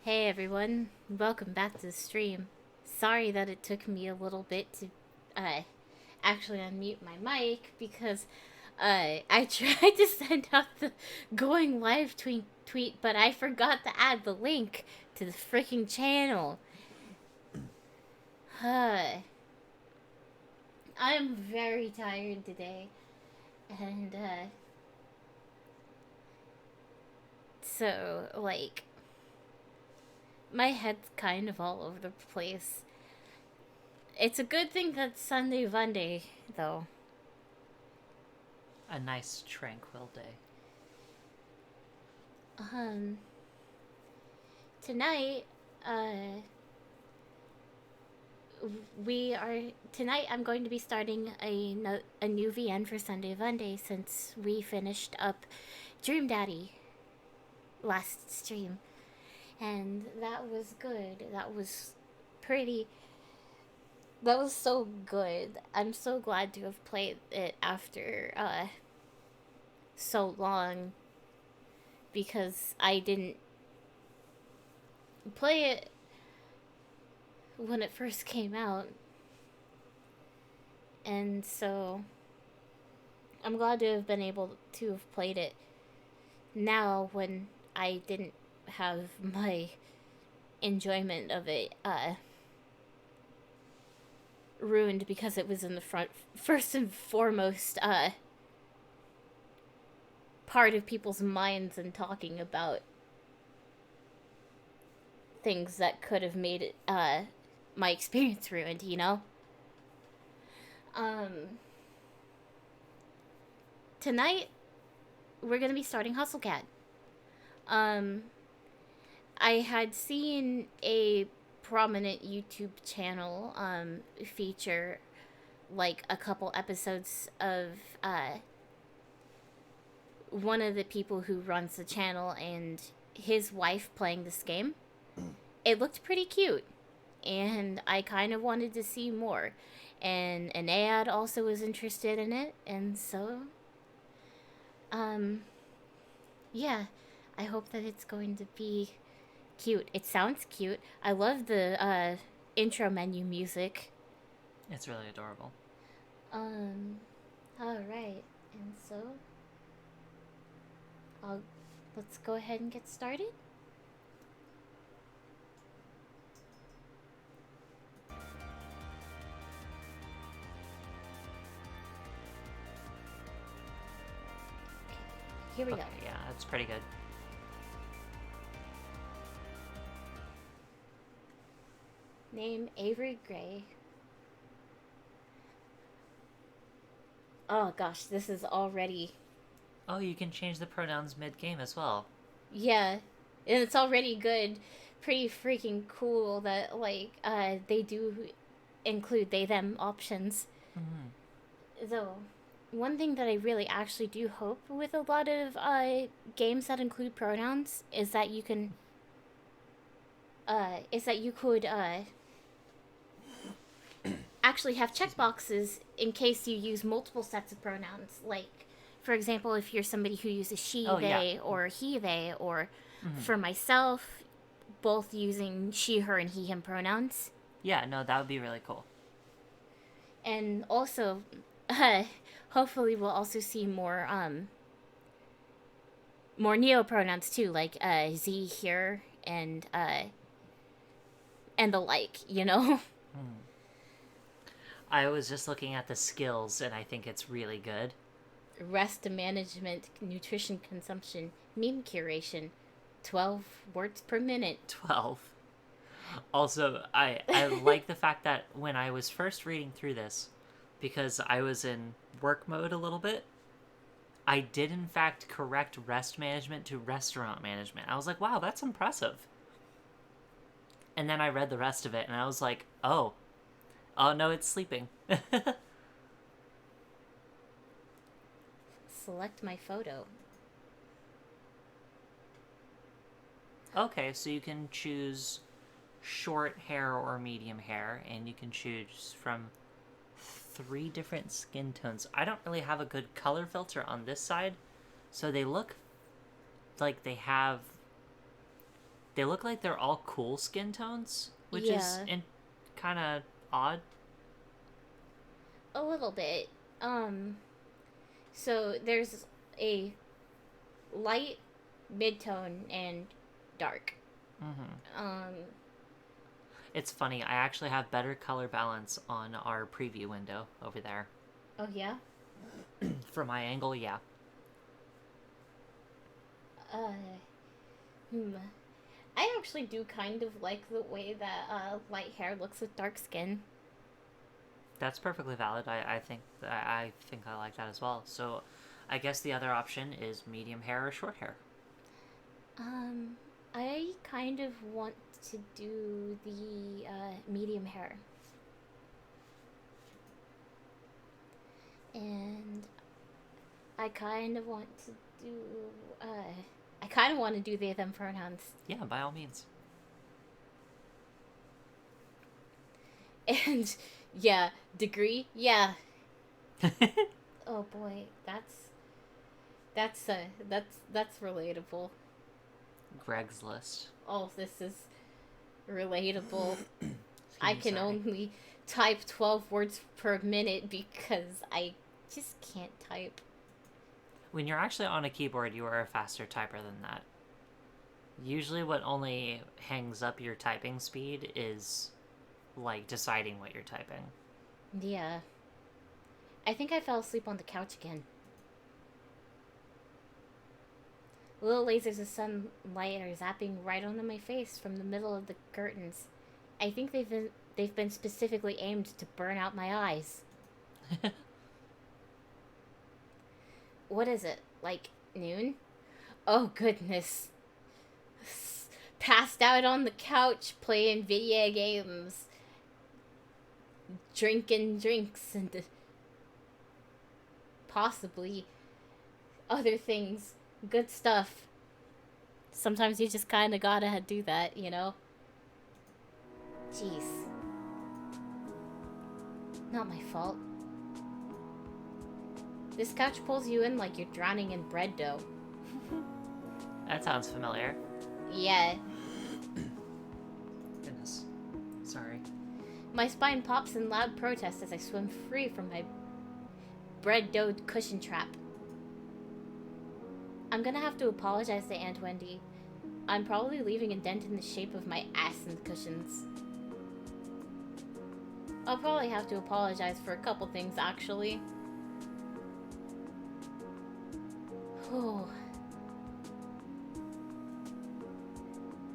Hey everyone, welcome back to the stream. Sorry that it took me a little bit to uh, actually unmute my mic because I tried to send out the going live tweet, but I forgot to add the link to the freaking channel. I'm very tired today, and so like my head's kind of all over the place. It's a good thing that Sunday Monday, though. A nice tranquil day. Um, tonight, uh, we are tonight. I'm going to be starting a new VN for Sunday Monday since we finished up Dream Daddy last stream, and that was good. That was pretty. That was so good. I'm so glad to have played it after so long because I didn't play it when it first came out. And so I'm glad to have been able to have played it now when I didn't have my enjoyment of it ruined because it was in the front first and foremost part of people's minds and talking about things that could have made it my experience ruined, you know? Um Tonight we're going to be starting Hustle Cat. Um I had seen a prominent YouTube channel feature like a couple episodes of one of the people who runs the channel and his wife playing this game. It looked pretty cute, and I kind of wanted to see more. And Ennead also was interested in it, and so, um, yeah, I hope that it's going to be cute. It sounds cute. I love the intro menu music. It's really adorable. Um, all right, and so I'll let's go ahead and get started. Here we Okay, go. yeah, that's pretty good. Name Avery Grey. Oh gosh, this is already. Oh, you can change the pronouns mid-game as well. Yeah, and it's already good. Pretty freaking cool that like they do include they them options. Mm-hmm. Though one thing that I really actually do hope with a lot of games that include pronouns is that you could actually have checkboxes in case you use multiple sets of pronouns. Like, for example, if you're somebody who uses she, Oh, yeah. they, or he, they, or Mm-hmm. for myself, both using she, her, and he, him pronouns. Yeah, no, that would be really cool. And also, uh, hopefully, we'll also see more neo pronouns too, like z, here, and the like. You know. Mm. I was just looking at the skills, and I think it's really good. Rest management, nutrition consumption, meme curation, 12 words per minute. 12. Also, I like the fact that when I was first reading through this, because I was in work mode a little bit, I did in fact correct rest management to restaurant management. I was like, wow, that's impressive. And then I read the rest of it and I was like, oh no, it's sleeping. Select my photo. Okay, so you can choose short hair or medium hair, and you can choose from 3 different skin tones. I don't really have a good color filter on this side, so they look like they they look like they're all cool skin tones, which is Yeah, kind of odd. a little bit. Um, so there's a light, mid-tone, and dark. Hmm. Um, It's funny. I actually have better color balance on our preview window over there. oh yeah? From my angle, yeah. Uh, hmm. I actually do kind of like the way that light hair looks with dark skin. That's perfectly valid. I think I like that as well. So, I guess the other option is medium hair or short hair. Um, I kind of want to do the medium hair. And I kind of want to do, I kind of want to do they, them pronouns. Yeah, by all means. And yeah, degree, yeah. Oh boy, that's relatable. Greg's List. Oh, this is relatable. I Me, can sorry. only type 12 words per minute because I just can't type. When you're actually on a keyboard, you are a faster typer than that. Usually, what only hangs up your typing speed is like deciding what you're typing. Yeah. I think I fell asleep on the couch again. Little lasers of sunlight are zapping right onto my face from the middle of the curtains. I think they've been specifically aimed to burn out my eyes. What is it? Like noon? Oh goodness. Passed out on the couch playing video games, drinking drinks, and possibly other things. Good stuff. Sometimes you just kind of gotta do that, you know? Jeez. Not my fault. This couch pulls you in like you're drowning in bread dough. That sounds familiar. Yeah. Goodness. Sorry. My spine pops in loud protest as I swim free from my bread dough cushion trap. I'm gonna have to apologize to Aunt Wendy. I'm probably leaving a dent in the shape of my ass in the cushions. I'll probably have to apologize for a couple things, actually. Oh.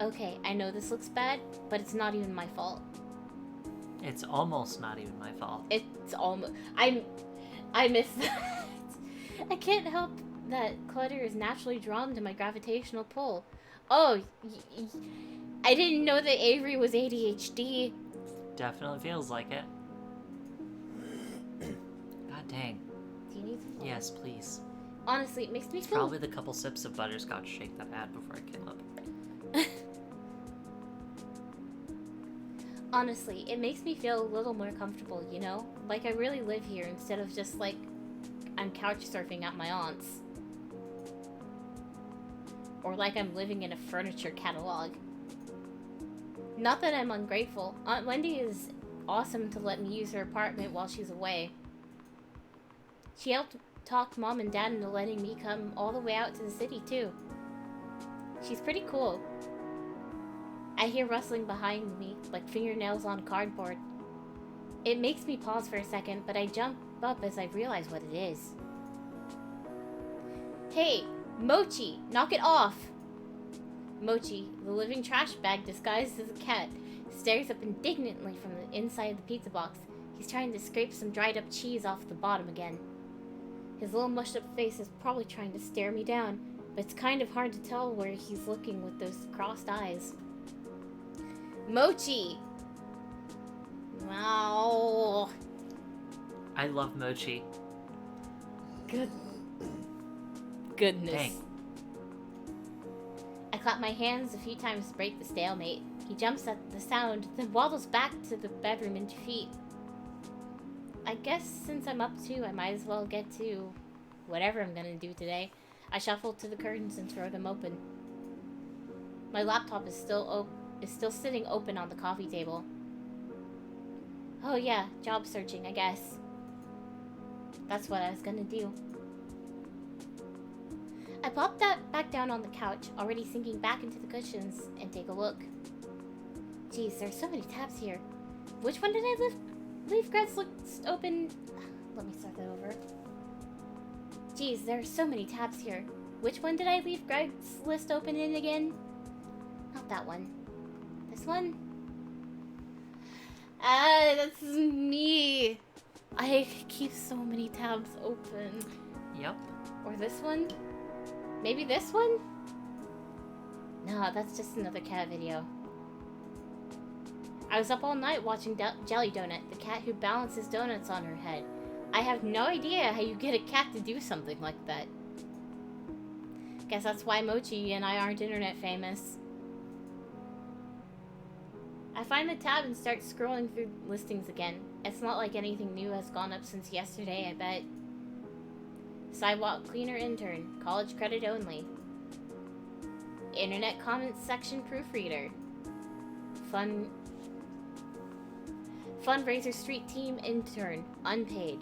Okay, I know this looks bad, but it's not even my fault. It's almost not even my fault. It's almost... I miss that. I can't help that clutter is naturally drawn to my gravitational pull. Oh, I didn't know that Avery was ADHD. Definitely feels like it. God dang. Do you need some? Yes, please. Honestly, it makes me It's feel... probably the couple sips of butterscotch shake that I had before I came up. Honestly, it makes me feel a little more comfortable, you know? Like I really live here instead of just like I'm couch surfing at my aunt's. Or like I'm living in a furniture catalog. Not that I'm ungrateful. Aunt Wendy is awesome to let me use her apartment while she's away. She helped talk Mom and Dad into letting me come all the way out to the city, too. She's pretty cool. I hear rustling behind me, like fingernails on cardboard. It makes me pause for a second, but I jump up as I realize what it is. Hey, Mochi, knock it off! Mochi, the living trash bag disguised as a cat, stares up indignantly from the inside of the pizza box. He's trying to scrape some dried up cheese off the bottom again. His little mushed up face is probably trying to stare me down, but it's kind of hard to tell where he's looking with those crossed eyes. Mochi! Wow. I love mochi. Goodness. Dang. I clap my hands a few times to break the stalemate. He jumps at the sound, then waddles back to the bedroom in defeat. I guess since I'm up too, I might as well get to whatever I'm gonna do today. I shuffle to the curtains and throw them open. My laptop is still sitting open on the coffee table. Oh yeah, job searching, I guess. That's what I was gonna do. I plopped that back down on the couch, already sinking back into the cushions, and take a look. Geez, there's so many tabs here. Which one did I leave Greg's list open? Let me start that over. Geez, there are so many tabs here. Which one did I leave Greg's list open in again? Not that one. This one? Ah, that's me. I keep so many tabs open. Yep. Or this one? Maybe this one? No, that's just another cat video. I was up all night watching Jelly Donut, the cat who balances donuts on her head. I have no idea how you get a cat to do something like that. Guess that's why Mochi and I aren't internet famous. I find the tab and start scrolling through listings again. It's not like anything new has gone up since yesterday, I bet. Sidewalk cleaner intern, college credit only. Internet comments section proofreader. Fundraiser street team intern, unpaid.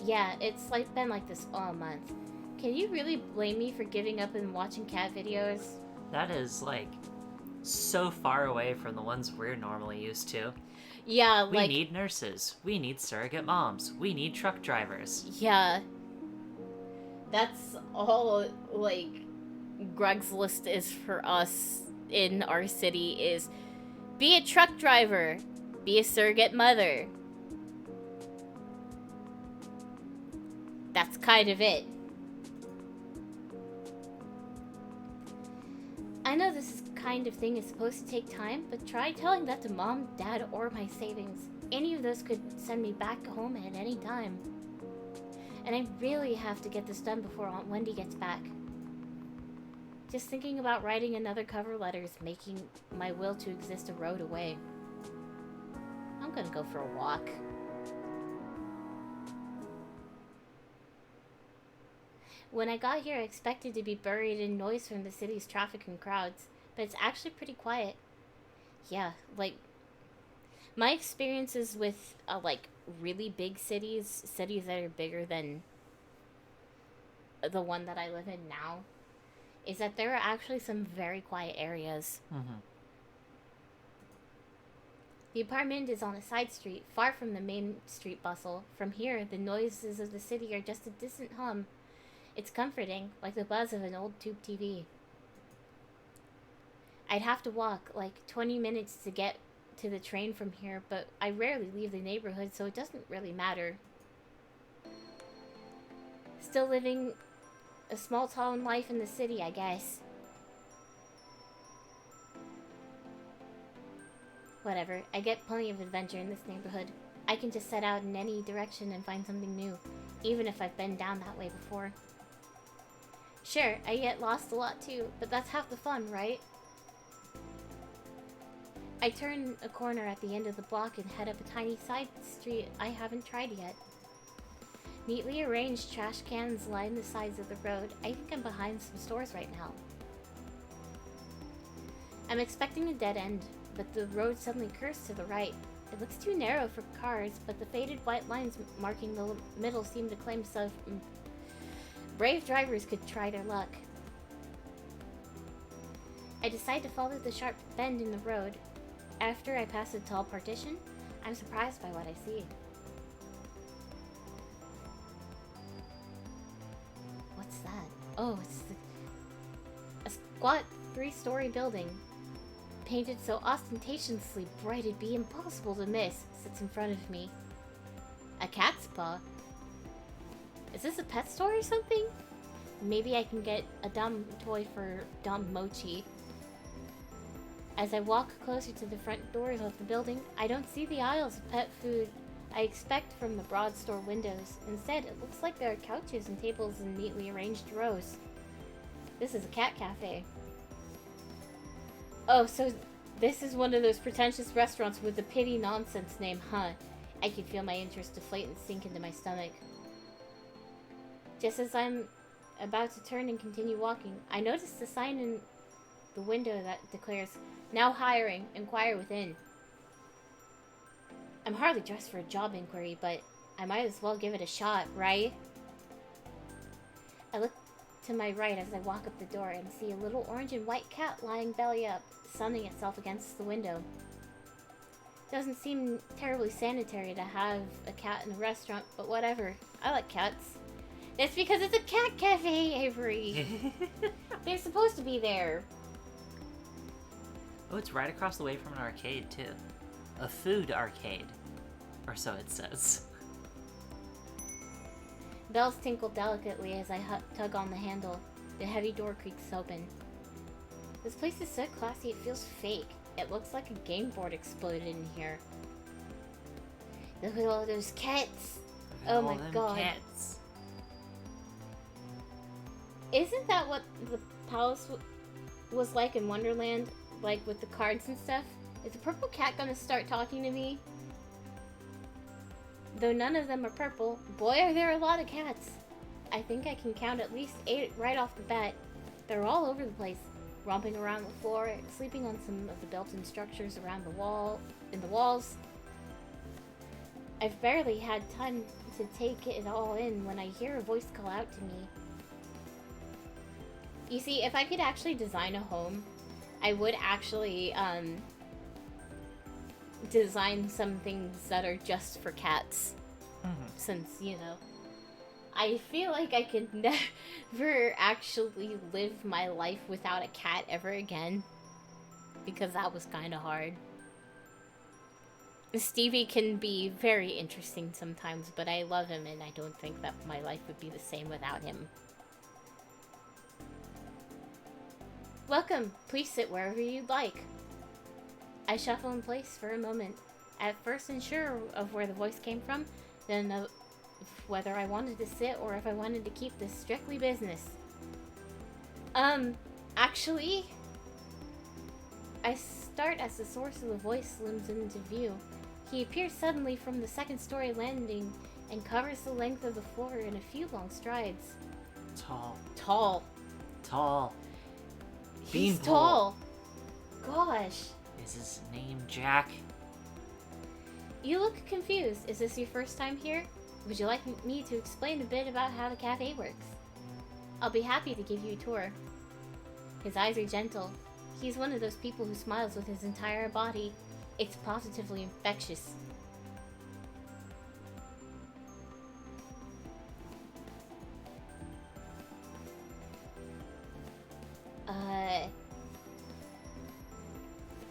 Yeah, it's been like this all month. Can you really blame me for giving up and watching cat videos? That is, like, so far away from the ones we're normally used to. Yeah, We need nurses. We need surrogate moms. We need truck drivers. Yeah. That's all, like, Greg's list is for us in our city is be a truck driver, be a surrogate mother. That's kind of it. I know this kind of thing is supposed to take time, but try telling that to Mom, Dad, or my savings. Any of those could send me back home at any time. And I really have to get this done before Aunt Wendy gets back. Just thinking about writing another cover letter is making my will to exist a road away. I'm gonna go for a walk. When I got here, I expected to be buried in noise from the city's traffic and crowds, but it's actually pretty quiet. Yeah, like, my experiences with, like, really big cities that are bigger than the one that I live in now, is that there are actually some very quiet areas. Mm-hmm. The apartment is on a side street, far from the main street bustle. From here, the noises of the city are just a distant hum. It's comforting, like the buzz of an old tube TV. I'd have to walk like 20 minutes to get to the train from here, but I rarely leave the neighborhood, so it doesn't really matter. Still living a small town life in the city, I guess. Whatever, I get plenty of adventure in this neighborhood. I can just set out in any direction and find something new, even if I've been down that way before. Sure, I get lost a lot too, but that's half the fun, right? I turn a corner at the end of the block and head up a tiny side street I haven't tried yet. Neatly arranged trash cans line the sides of the road. I think I'm behind some stores right now. I'm expecting a dead end, but the road suddenly curves to the right. It looks too narrow for cars, but the faded white lines marking the middle seem to claim some brave drivers could try their luck. I decide to follow the sharp bend in the road. After I pass a tall partition, I'm surprised by what I see. What's that? Oh, it's a squat 3-story building. Painted so ostentatiously bright it'd be impossible to miss, sits in front of me. A cat's paw? Is this a pet store or something? Maybe I can get a dumb toy for dumb Mochi. As I walk closer to the front doors of the building, I don't see the aisles of pet food I expect from the broad store windows. Instead, it looks like there are couches and tables in neatly arranged rows. This is a cat cafe. Oh, so this is one of those pretentious restaurants with the pity nonsense name, huh? I can feel my interest deflate and sink into my stomach. Just as I'm about to turn and continue walking, I noticed a sign in the window that declares, "Now hiring, inquire within." I'm hardly dressed for a job inquiry, but I might as well give it a shot, right? I look to my right as I walk up the door and see a little orange and white cat lying belly up, sunning itself against the window. Doesn't seem terribly sanitary to have a cat in a restaurant, but whatever. I like cats. It's because it's a cat cafe, Avery. They're supposed to be there. Oh, it's right across the way from an arcade, too. A food arcade. Or so it says. Bells tinkle delicately as I tug on the handle. The heavy door creaks open. This place is so classy it feels fake. It looks like a game board exploded in here. Look at all those cats. Oh my god. Cats. Isn't that what the palace was like in Wonderland? Like with the cards and stuff? Is the purple cat gonna start talking to me? Though none of them are purple, boy are there a lot of cats. I think I can count at least 8 right off the bat. They're all over the place, romping around the floor, sleeping on some of the built-in structures around the walls. I've barely had time to take it all in when I hear a voice call out to me. You see, if I could actually design a home, I would actually design some things that are just for cats. Since, you know, I feel like I could never actually live my life without a cat ever again. Because that was kind of hard. Stevie can be very interesting sometimes, but I love him and I don't think that my life would be the same without him. Welcome. Please sit wherever you'd like. I shuffle in place for a moment, at first unsure of where the voice came from, then of whether I wanted to sit or if I wanted to keep this strictly business. Actually, I start as the source of the voice looms into view. He appears suddenly from the second-story landing and covers the length of the floor in a few long strides. Tall. He's tall. Gosh. Is his name Jack? You look confused. Is this your first time here? Would you like me to explain a bit about how the cafe works? I'll be happy to give you a tour. His eyes are gentle. He's one of those people who smiles with his entire body. It's positively infectious.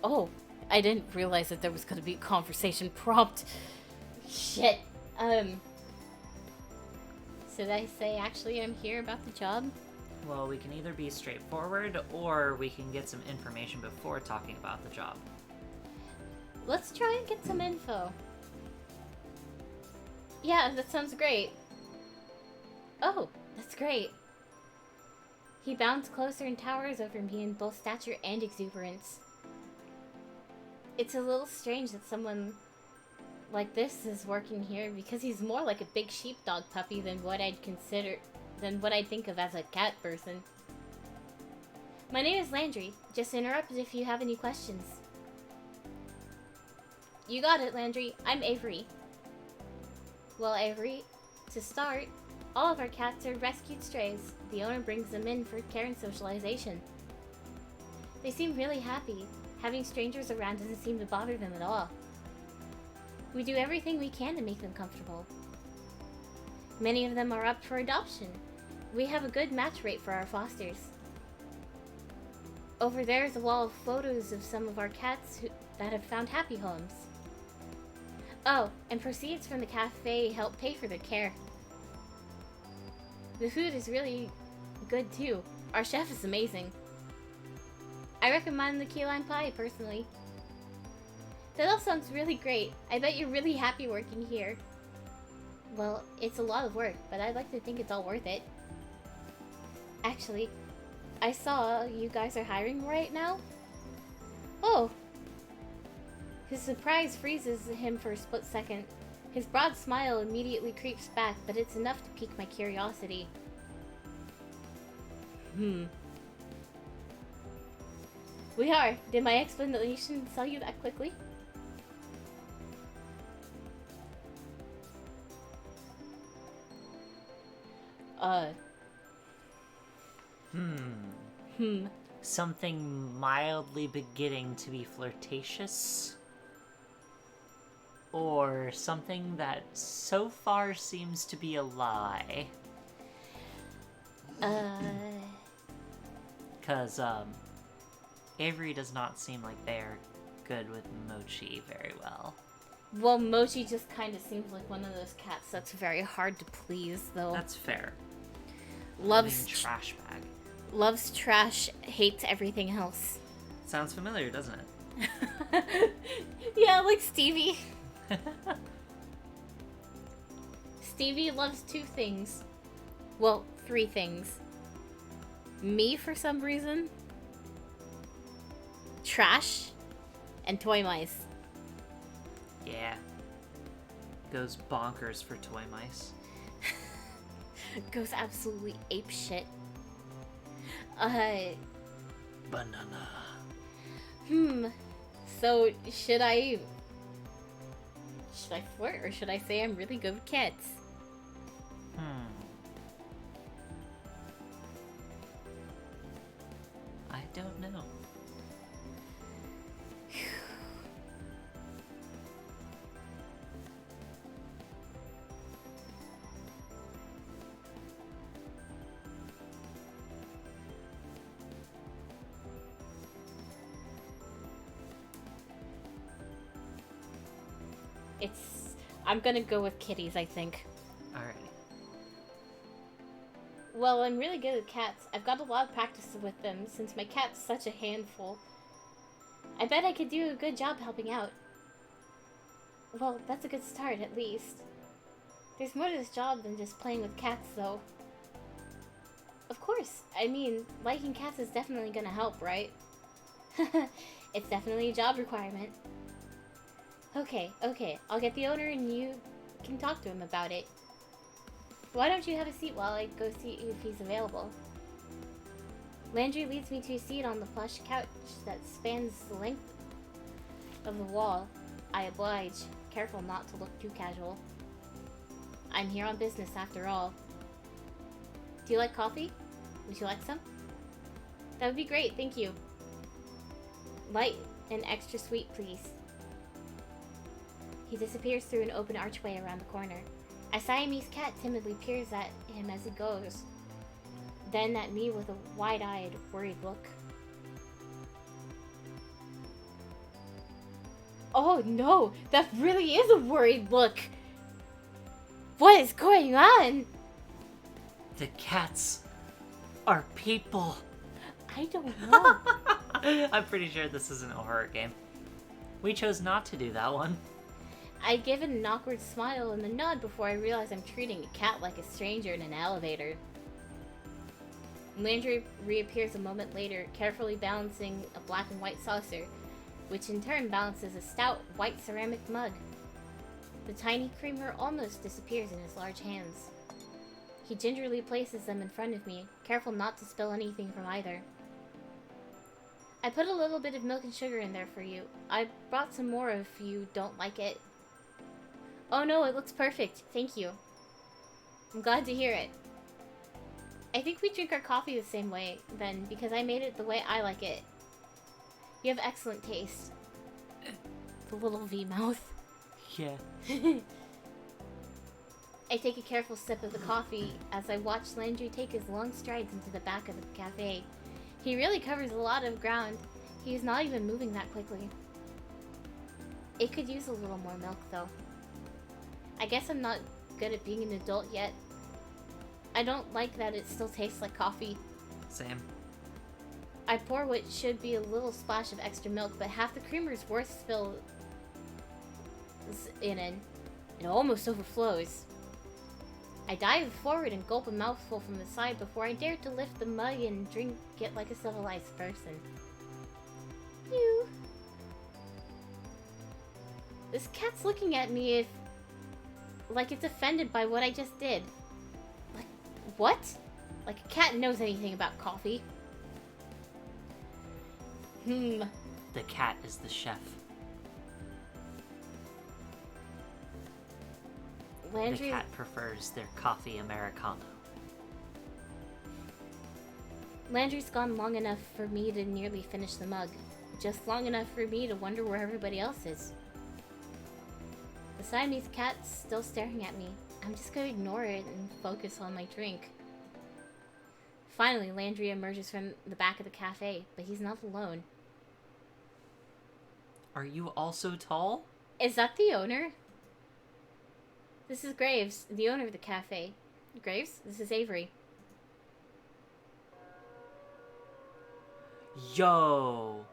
Oh, I didn't realize that there was going to be a conversation prompt. Shit. Should I say actually I'm here about the job? Well, we can either be straightforward, or we can get some information before talking about the job. Let's try and get some info. Yeah, that sounds great. Oh, that's great. He bounds closer and towers over me in both stature and exuberance. It's a little strange that someone like this is working here because he's more like a big sheepdog puppy than what I'd think of as a cat person. My name is Landry. Just interrupt if you have any questions. You got it, Landry. I'm Avery. Well, Avery, to start, all of our cats are rescued strays. The owner brings them in for care and socialization. They seem really happy. Having strangers around doesn't seem to bother them at all. We do everything we can to make them comfortable. Many of them are up for adoption. We have a good match rate for our fosters. Over there is a wall of photos of some of our cats that have found happy homes. Oh, and proceeds from the cafe help pay for their care. The food is really good too. Our chef is amazing. I recommend the key lime pie, personally. That all sounds really great. I bet you're really happy working here. Well, it's a lot of work, but I'd like to think it's all worth it. Actually, I saw you guys are hiring right now? Oh! His surprise freezes him for a split second. His broad smile immediately creeps back, but it's enough to pique my curiosity. Hmm. We are. Did my explanation sell you that quickly? Uh. Hmm. Something mildly beginning to be flirtatious? Or something that so far seems to be a lie? Because, Avery does not seem like they're good with Mochi very well. Well, Mochi just kind of seems like one of those cats that's very hard to please, though. That's fair. Loves trash bag. Loves trash, hates everything else. Sounds familiar, doesn't it? Yeah, like Stevie. Stevie loves 2 things. Well, 3 things. Me for some reason. Trash. And toy mice. Yeah. Goes bonkers for toy mice. Goes absolutely apeshit. Banana. So, should I flirt or should I say I'm really good with cats? I don't know. I'm gonna go with kitties, I think. Alright. Well, I'm really good at cats. I've got a lot of practice with them since my cat's such a handful. I bet I could do a good job helping out. Well, that's a good start, at least. There's more to this job than just playing with cats, though. Of course. I mean, liking cats is definitely gonna help, right? It's definitely a job requirement. Okay. I'll get the owner and you can talk to him about it. Why don't you have a seat while I go see if he's available? Landry leads me to a seat on the plush couch that spans the length of the wall. I oblige, careful not to look too casual. I'm here on business after all. Do you like coffee? Would you like some? That would be great, thank you. Light and extra sweet, please. He disappears through an open archway around the corner. A Siamese cat timidly peers at him as he goes, then at me with a wide-eyed, worried look. Oh no, that really is a worried look! What is going on? The cats are people. I don't know. I'm pretty sure this isn't a horror game. We chose not to do that one. I give it an awkward smile and a nod before I realize I'm treating a cat like a stranger in an elevator. Landry reappears a moment later, carefully balancing a black and white saucer, which in turn balances a stout white ceramic mug. The tiny creamer almost disappears in his large hands. He gingerly places them in front of me, careful not to spill anything from either. I put a little bit of milk and sugar in there for you. I brought some more if you don't like it. Oh no, it looks perfect. Thank you. I'm glad to hear it. I think we drink our coffee the same way, then, because I made it the way I like it. You have excellent taste. The little V-mouth. Yeah. I take a careful sip of the coffee as I watch Landry take his long strides into the back of the cafe. He really covers a lot of ground. He's not even moving that quickly. It could use a little more milk, though. I guess I'm not good at being an adult yet. I don't like that it still tastes like coffee. Same. I pour what should be a little splash of extra milk, but half the creamer's worth spills in it. It almost overflows. I dive forward and gulp a mouthful from the side before I dare to lift the mug and drink it like a civilized person. Phew. This cat's looking at me like it's offended by what I just did. Like, what? Like a cat knows anything about coffee. The cat is the chef. Landry... The cat prefers their coffee Americano. Landry's gone long enough for me to nearly finish the mug. Just long enough for me to wonder where everybody else is. The Siamese cat's still staring at me. I'm just gonna ignore it and focus on my drink. Finally, Landry emerges from the back of the cafe, but he's not alone. Are you also tall? Is that the owner? This is Graves, the owner of the cafe. Graves, this is Avery. Yo!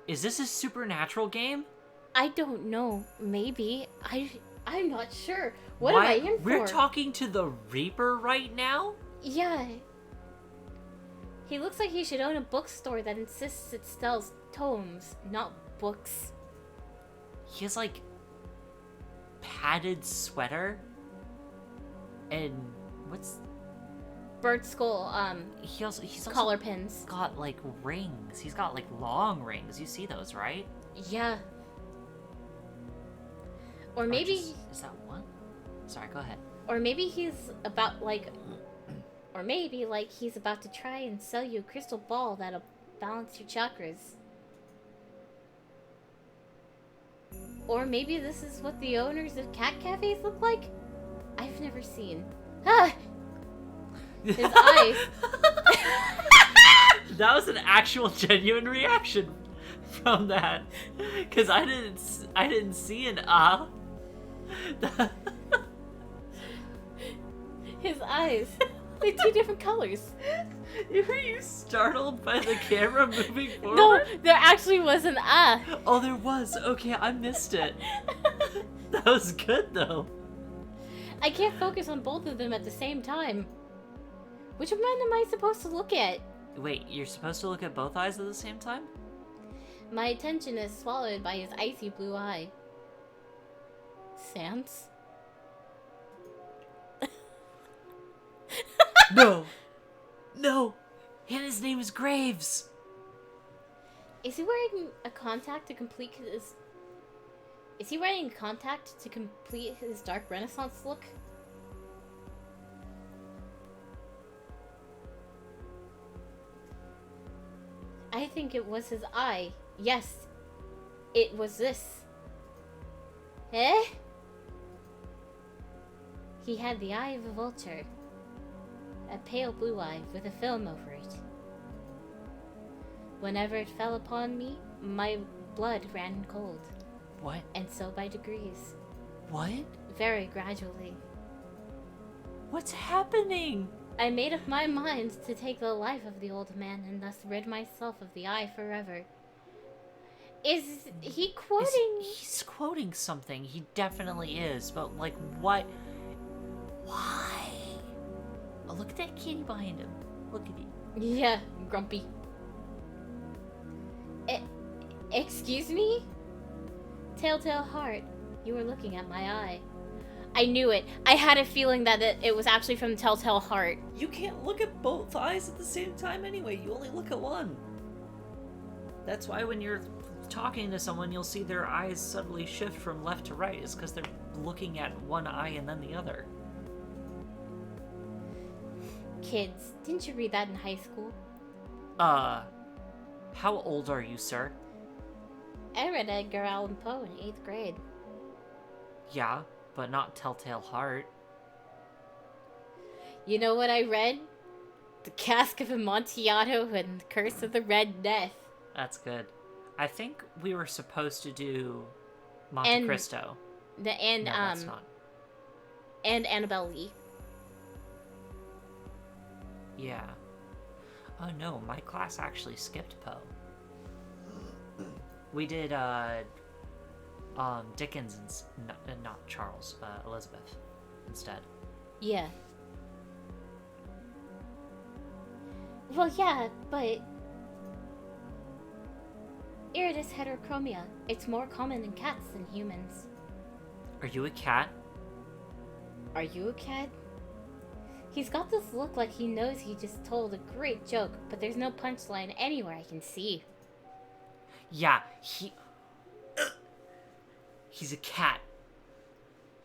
Is this a supernatural game? I don't know. Maybe. I'm not sure. What am I in for? We're talking to the Reaper right now? Yeah. He looks like he should own a bookstore that insists it sells tomes, not books. He has, like, padded sweater? And what's... Bird skull, he's collar pins. Got, like, rings. He's got, like, long rings. You see those, right? Yeah. Or maybe... Is that one? Sorry, go ahead. Or maybe he's about, like... Or maybe, like, he's about to try and sell you a crystal ball that'll balance your chakras. Or maybe this is what the owners of cat cafes look like? I've never seen. Ah! His eyes. That was an actual genuine reaction from that. Because I didn't see an ah. His eyes. They're two different colors. Were you startled by the camera moving forward? No, there actually was an ah. Oh, there was. Okay, I missed it. That was good, though. I can't focus on both of them at the same time. Which one am I supposed to look at? Wait, you're supposed to look at both eyes at the same time? My attention is swallowed by his icy blue eye. Sans? No! No! And his name is Graves! Is he wearing a contact to complete his... Is he wearing a contact to complete his dark renaissance look? I think it was his eye. Yes, it was this. Eh? He had the eye of a vulture. A pale blue eye with a film over it. Whenever it fell upon me, my blood ran cold. What? And so by degrees. What? Very gradually. What's happening? I made up my mind to take the life of the old man and thus rid myself of the eye forever. Is he quoting... He's quoting something. He definitely is. But, like, what? Why? Oh, look at that kitty behind him. Look at him. Yeah, grumpy. Excuse me? Telltale Heart, you were looking at my eye. I knew it. I had a feeling that it was actually from Telltale Heart. You can't look at both eyes at the same time anyway. You only look at one. That's why when you're talking to someone, you'll see their eyes suddenly shift from left to right. It's because they're looking at one eye and then the other. Kids, didn't you read that in high school? How old are you, sir? I read Edgar Allan Poe in 8th grade. Yeah, but not Telltale Heart. You know what I read? The Cask of Amontillado and the Curse of the Red Death. That's good. I think we were supposed to do Monte Cristo. That's not. And Annabelle Lee. Yeah. Oh no, my class actually skipped Poe. We did Dickens and not Charles, Elizabeth instead. Yeah. Well, yeah, but Iridis heterochromia. It's more common in cats than humans. Are you a cat? Are you a cat? He's got this look like he knows he just told a great joke, but there's no punchline anywhere I can see. Yeah, he's a cat.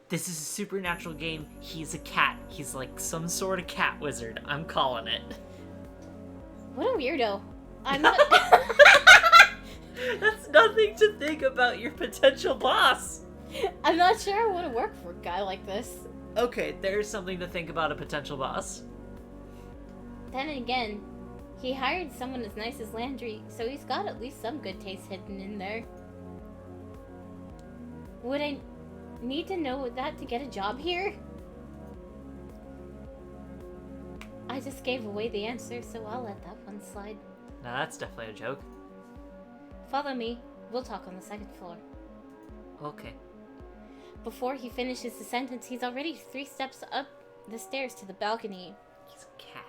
This is a supernatural game. He's a cat. He's like some sort of cat wizard. I'm calling it. What a weirdo. I'm not... That's nothing to think about your potential boss. I'm not sure I want to work for a guy like this. Okay, there's something to think about a potential boss. Then again, he hired someone as nice as Landry, so he's got at least some good taste hidden in there. Would I need to know that to get a job here? I just gave away the answer, so I'll let that one slide. Now that's definitely a joke. Follow me. We'll talk on the second floor. Okay. Before he finishes the sentence, he's already 3 steps up the stairs to the balcony. He's a cat.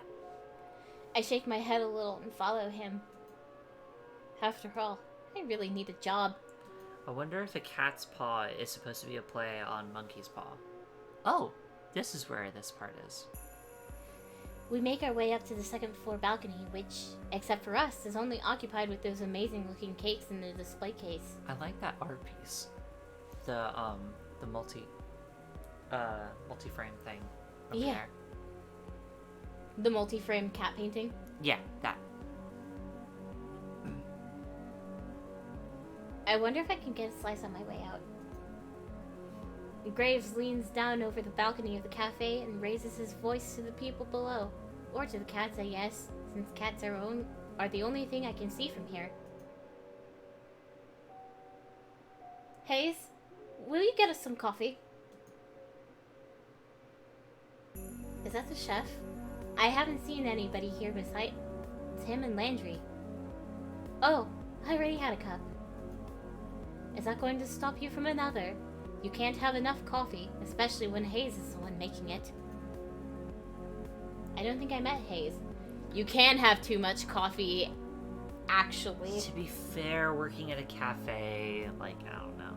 I shake my head a little and follow him. After all, I really need a job. I wonder if a cat's paw is supposed to be a play on monkey's paw. Oh, this is where this part is. We make our way up to the second floor balcony, which, except for us, is only occupied with those amazing looking cakes in the display case. I like that art piece. The multi-frame thing over there. The multi-frame cat painting? Yeah, that. I wonder if I can get a slice on my way out. Graves leans down over the balcony of the cafe and raises his voice to the people below. Or to the cats, I guess, since cats are the only thing I can see from here. Hayes, will you get us some coffee? Is that the chef? I haven't seen anybody here besides him and Landry. Oh, I already had a cup. Is that going to stop you from another? You can't have enough coffee, especially when Hayes is the one making it. I don't think I met Hayes. You can have too much coffee, actually. To be fair, working at a cafe, like, I don't know.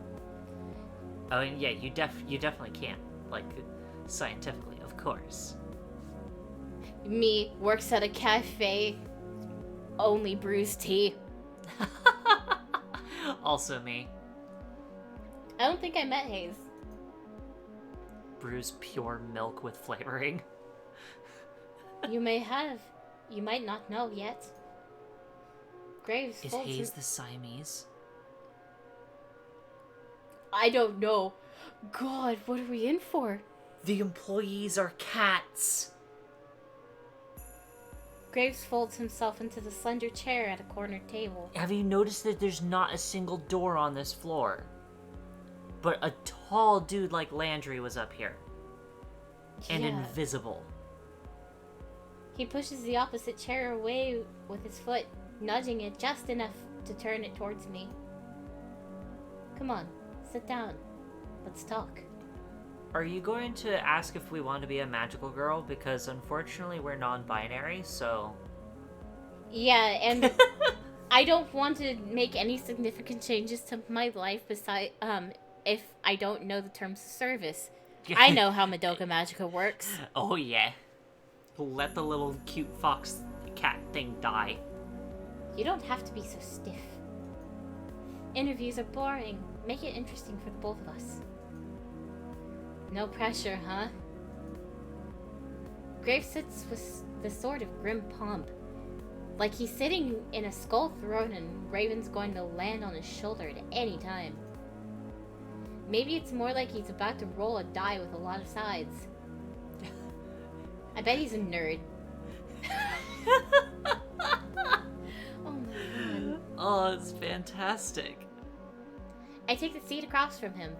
Oh, and yeah, you definitely can't. Like, scientifically, of course. Me works at a cafe, only brews tea. Also me. I don't think I met Hayes. Brews pure milk with flavoring. You may have. You might not know yet. Graves Is folds Hayes the Siamese? I don't know. God, what are we in for? The employees are cats. Graves folds himself into the slender chair at a corner table. Have you noticed that there's not a single door on this floor? But a tall dude like Landry was up here. And Yeah. invisible. He pushes the opposite chair away with his foot, nudging it just enough to turn it towards me. Come on, sit down. Let's talk. Are you going to ask if we want to be a magical girl? Because unfortunately we're non-binary, so... Yeah, and I don't want to make any significant changes to my life if I don't know the terms of service. I know how Madoka Magica works. Oh yeah. Let the little cute fox cat thing die. You don't have to be so stiff. Interviews are boring. Make it interesting for the both of us. No pressure, huh? Graves sits with the sort of grim pomp. Like he's sitting in a skull throne and Raven's going to land on his shoulder at any time. Maybe it's more like he's about to roll a die with a lot of sides. I bet he's a nerd. Oh my god. Oh, it's fantastic. I take the seat across from him.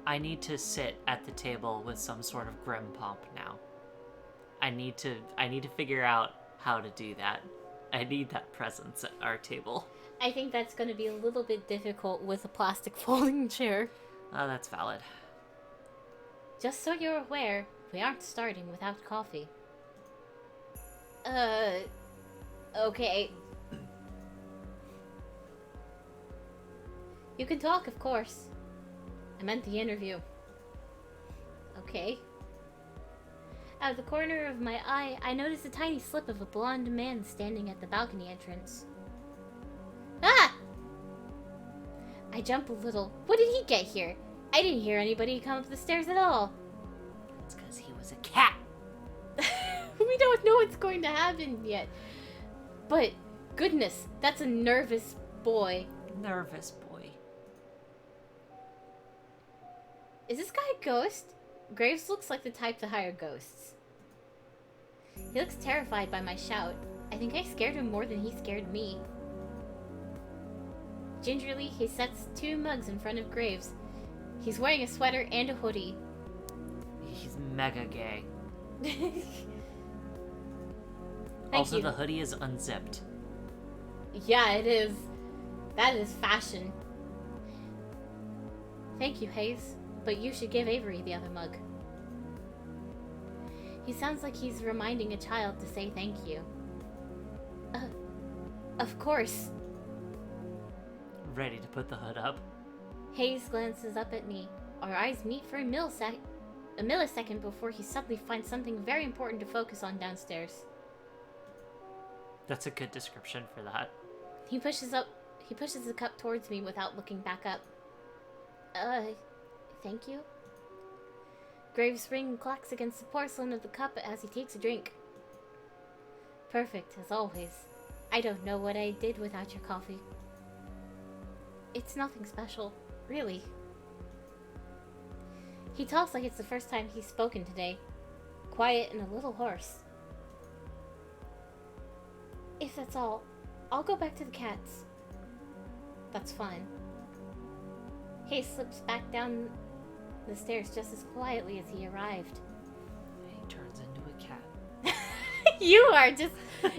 I need to sit at the table with some sort of grim pomp now. I need to figure out how to do that. I need that presence at our table. I think that's going to be a little bit difficult with a plastic folding chair. Oh, that's valid. Just so you're aware, we aren't starting without coffee. Okay. You can talk, of course. I meant the interview. Okay. Out of the corner of my eye, I notice a tiny slip of a blonde man standing at the balcony entrance. Ah! I jump a little. What did he get here? I didn't hear anybody come up the stairs at all. It's because he was a cat. We don't know what's going to happen yet. But, goodness, that's a nervous boy. Nervous boy. Is this guy a ghost? Graves looks like the type to hire ghosts. He looks terrified by my shout. I think I scared him more than he scared me. Gingerly, he sets 2 mugs in front of Graves. He's wearing a sweater and a hoodie. He's mega gay. Thank Also, you. the hoodie is unzipped. Yeah, it is. That is fashion. Thank you, Hayes. But you should give Avery the other mug. He sounds like he's reminding a child to say thank you. Of course. Ready to put the hood up. Hayes glances up at me. Our eyes meet for a millisecond before he suddenly finds something very important to focus on downstairs. That's a good description for that. He pushes the cup towards me without looking back up. Thank you? Graves' ring clacks against the porcelain of the cup as he takes a drink. Perfect, as always. I don't know what I did without your coffee. It's nothing special, really. He talks like it's the first time he's spoken today. Quiet and a little hoarse. If that's all, I'll go back to the cats. That's fine. Hayes slips back down the stairs just as quietly as he arrived. He turns into a cat. You are just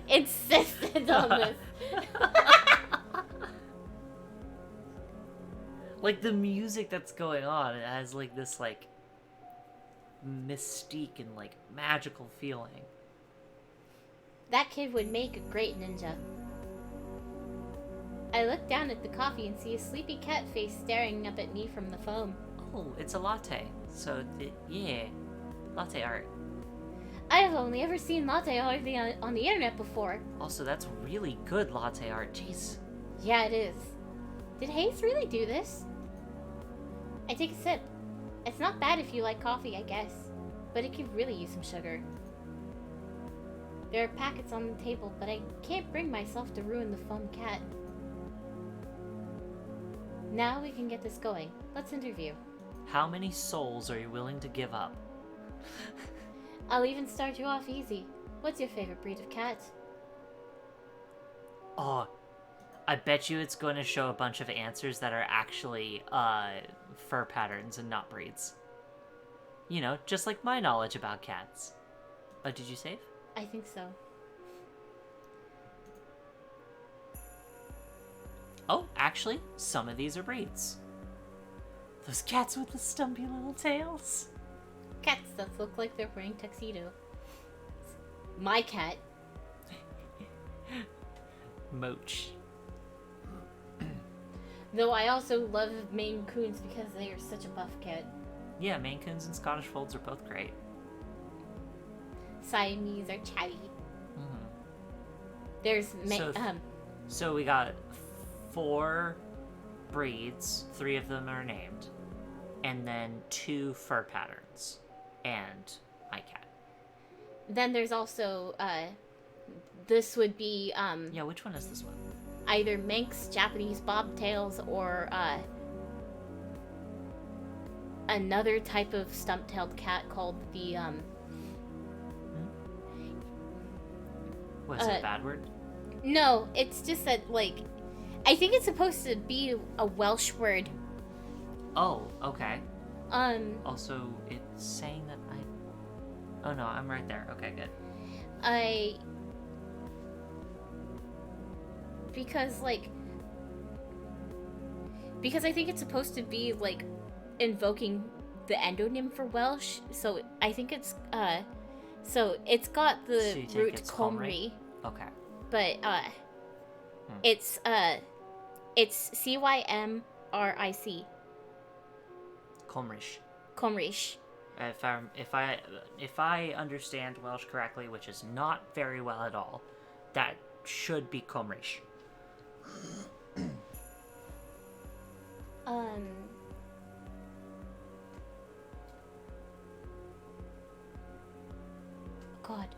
insistent on this. Like, the music that's going on, it has, like, this, like, mystique and, like, magical feeling. That kid would make a great ninja. I look down at the coffee and see a sleepy cat face staring up at me from the foam. Oh, it's a latte. So, yeah. Latte art. I have only ever seen latte art on the internet before. Also, that's really good latte art. Jeez. Yeah, it is. Did Hayes really do this? I take a sip. It's not bad if you like coffee, I guess. But it could really use some sugar. There are packets on the table, but I can't bring myself to ruin the foam cat. Now we can get this going. Let's interview. How many souls are you willing to give up? I'll even start you off easy. What's your favorite breed of cat? Oh, I bet you it's going to show a bunch of answers that are actually fur patterns and not breeds. You know, just like my knowledge about cats. Oh, did you save? I think so. Oh, actually, some of these are breeds. Those cats with the stumpy little tails. Cats that look like they're wearing tuxedo. My cat. Moach. Though I also love Maine Coons because they are such a buff cat. Yeah, Maine Coons and Scottish Folds are both great. Siamese are chatty. Mm-hmm. There's So we got 4 breeds, 3 of them are named, and then 2 fur patterns, and my cat. Then there's also this would be Yeah, which one is this one? either Manx, Japanese bobtails, or another type of stump-tailed cat called the Was it a bad word? No, it's just that, like, I think it's supposed to be a Welsh word. Oh, okay. Also, it's saying that Oh no, I'm right there. Okay, good. Because I think it's supposed to be, like, invoking the endonym for Welsh, so I think it's, so it's got So the you think root it's Comrie, Okay. but, it's Cymric. Comrish. Comrish. If I understand Welsh correctly, which is not very well at all, that should be Comrish. Um. God.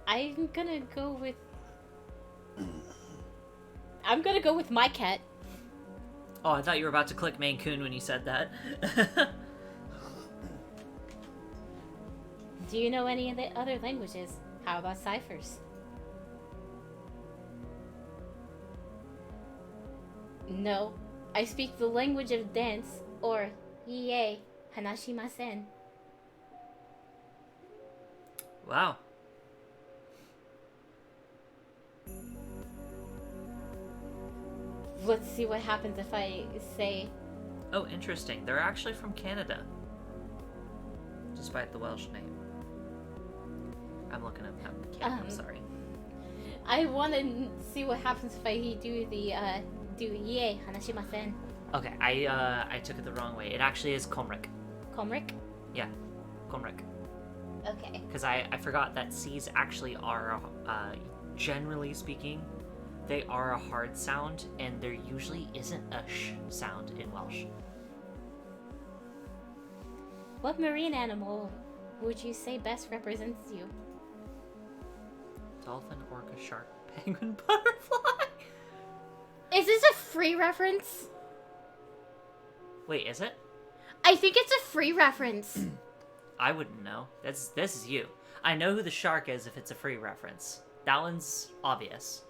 I'm gonna go with. I'm gonna go with my cat. Oh, I thought you were about to click Maine Coon when you said that. Do you know any of the other languages? How about ciphers? No. I speak the language of dance, or Iie Hanashimasen. Wow. Let's see what happens if I say. Oh, interesting. They're actually from Canada. Despite the Welsh name. I'm looking up Canada, I'm sorry. I want to see what happens if I do the, do Iie Hanashimasen. Okay, I took it the wrong way. It actually is Comric. Comric? Yeah, Comric. Okay. Because I forgot that C's actually are, generally speaking, they are a hard sound, and there usually isn't a sh sound in Welsh. What marine animal would you say best represents you? Dolphin, orca, shark, penguin, butterfly. Is this a free reference? Wait, is it? I think it's a free reference. I wouldn't know. This is you. I know who the shark is if it's a free reference. That one's obvious.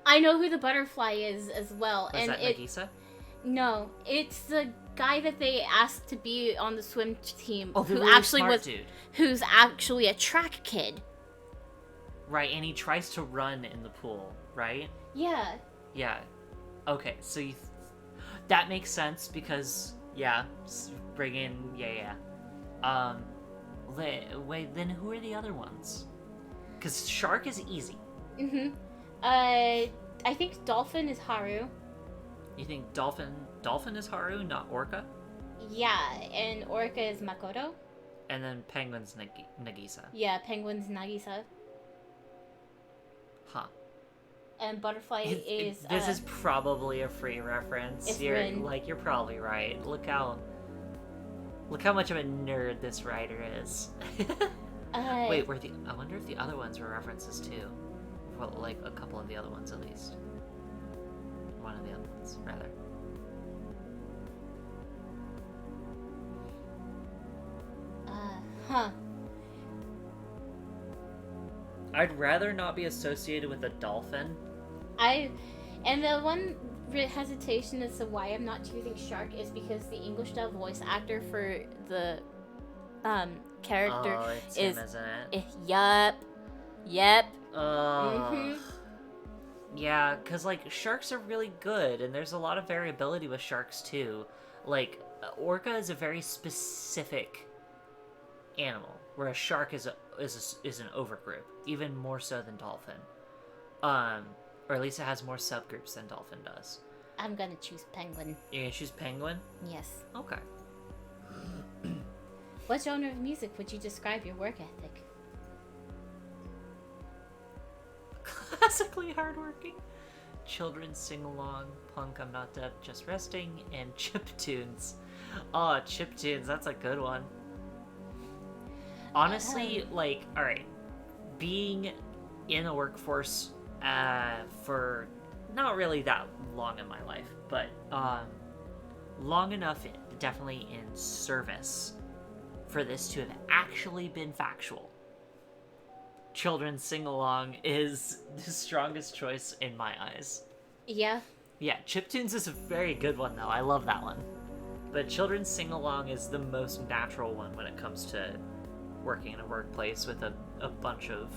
I know who the butterfly is as well. Was that Nagisa? No, it's the guy that they asked to be on the swim team, Oh, the who really actually smart was, dude. who's actually a track kid. Right, and he tries to run in the pool, right? Yeah. Yeah. Okay, so that makes sense because bring in wait, then who are the other ones? Because shark is easy. Mhm. I think dolphin is Haru. You think dolphin is Haru, not orca? Yeah, and orca is Makoto. And then penguin's Nagisa. Yeah, penguin's Nagisa. Huh. And butterfly is. This is probably a free reference. You're probably right. Look how much of a nerd this writer is. Wait, I wonder if the other ones were references too. Well, like a couple of the other ones at least. One of the other ones, rather. Huh. I'd rather not be associated with a dolphin. And the one hesitation as to why I'm not choosing shark is because the English dub voice actor for the character it's him, isn't it? Yep. Mhm. Yeah, because, like, sharks are really good, and there's a lot of variability with sharks, too. Like, orca is a very specific animal, where a shark is an overgroup, even more so than dolphin. Or at least it has more subgroups than dolphin does. I'm gonna choose penguin. You're gonna choose penguin? Yes. Okay. What genre of music would you describe your work ethic? Classically hardworking. Children's sing-along, punk I'm not dead, just resting, and chiptunes. Oh, chiptunes, that's a good one. Honestly, like, alright, being in the workforce for not really that long in my life, but long enough, definitely in service, for this to have actually been factual. Children's sing-along is the strongest choice in my eyes. Yeah. Yeah, chiptunes is a very good one, though. I love that one. But children's sing-along is the most natural one when it comes to working in a workplace with a bunch of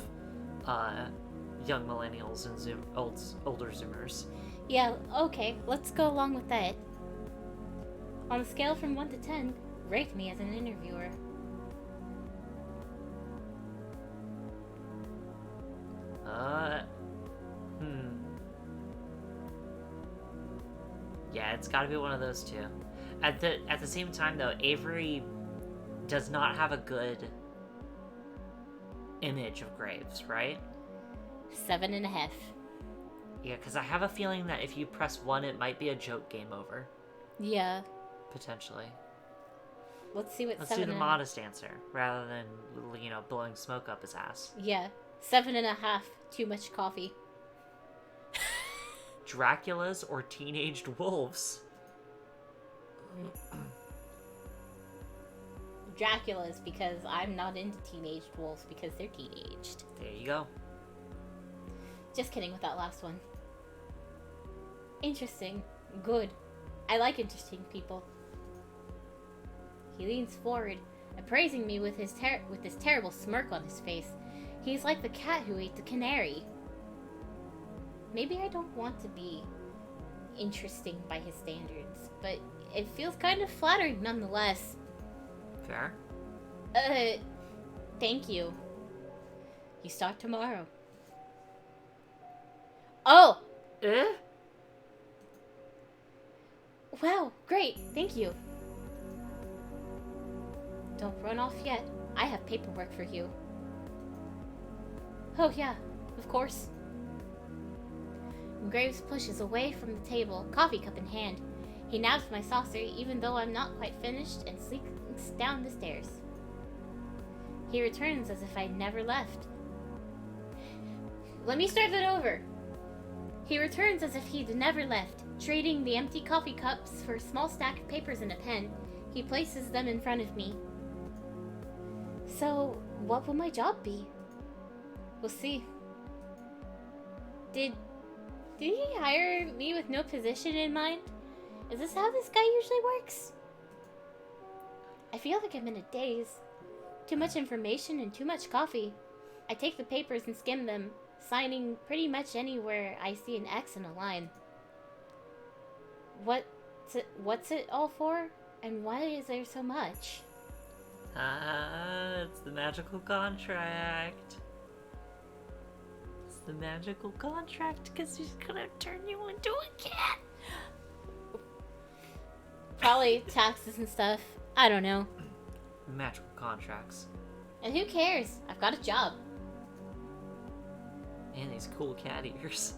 young millennials and older Zoomers. Yeah, okay, let's go along with that. On a scale from 1 to 10, rate me as an interviewer. Yeah, it's gotta be one of those two. At the same time, though, Avery does not have a good image of Graves, right? 7.5. Yeah, because I have a feeling that if you press 1, it might be a joke game over. Yeah. Potentially. Let's see what Let's 7. do the modest answer, rather than, blowing smoke up his ass. Yeah. 7.5. Too much coffee. Draculas or teenaged wolves? Dracula's, because I'm not into teenaged wolves because they're teenaged. There you go. Just kidding with that last one. Interesting. Good. I like interesting people. He leans forward, appraising me with this terrible smirk on his face. He's like the cat who ate the canary. Maybe I don't want to be interesting by his standards, but it feels kind of flattering nonetheless. Fair. Thank you. You start tomorrow. Oh! Wow, great, thank you. Don't run off yet. I have paperwork for you. Oh yeah, of course. Graves pushes away from the table, coffee cup in hand. He nabs my saucer even though I'm not quite finished and slinks down the stairs. He returns as if I'd never left. Let me start that over. He returns as if he'd never left, trading the empty coffee cups for a small stack of papers and a pen. He places them in front of me. So, what will my job be? We'll see. Did he hire me with no position in mind? Is this how this guy usually works? I feel like I'm in a daze. Too much information and too much coffee. I take the papers and skim them, signing pretty much anywhere I see an X in a line. What's it all for? And why is there so much? It's the magical contract. It's the magical contract because he's gonna turn you into a cat. Probably taxes and stuff. I don't know. Magical contracts. And who cares? I've got a job. And these cool cat ears.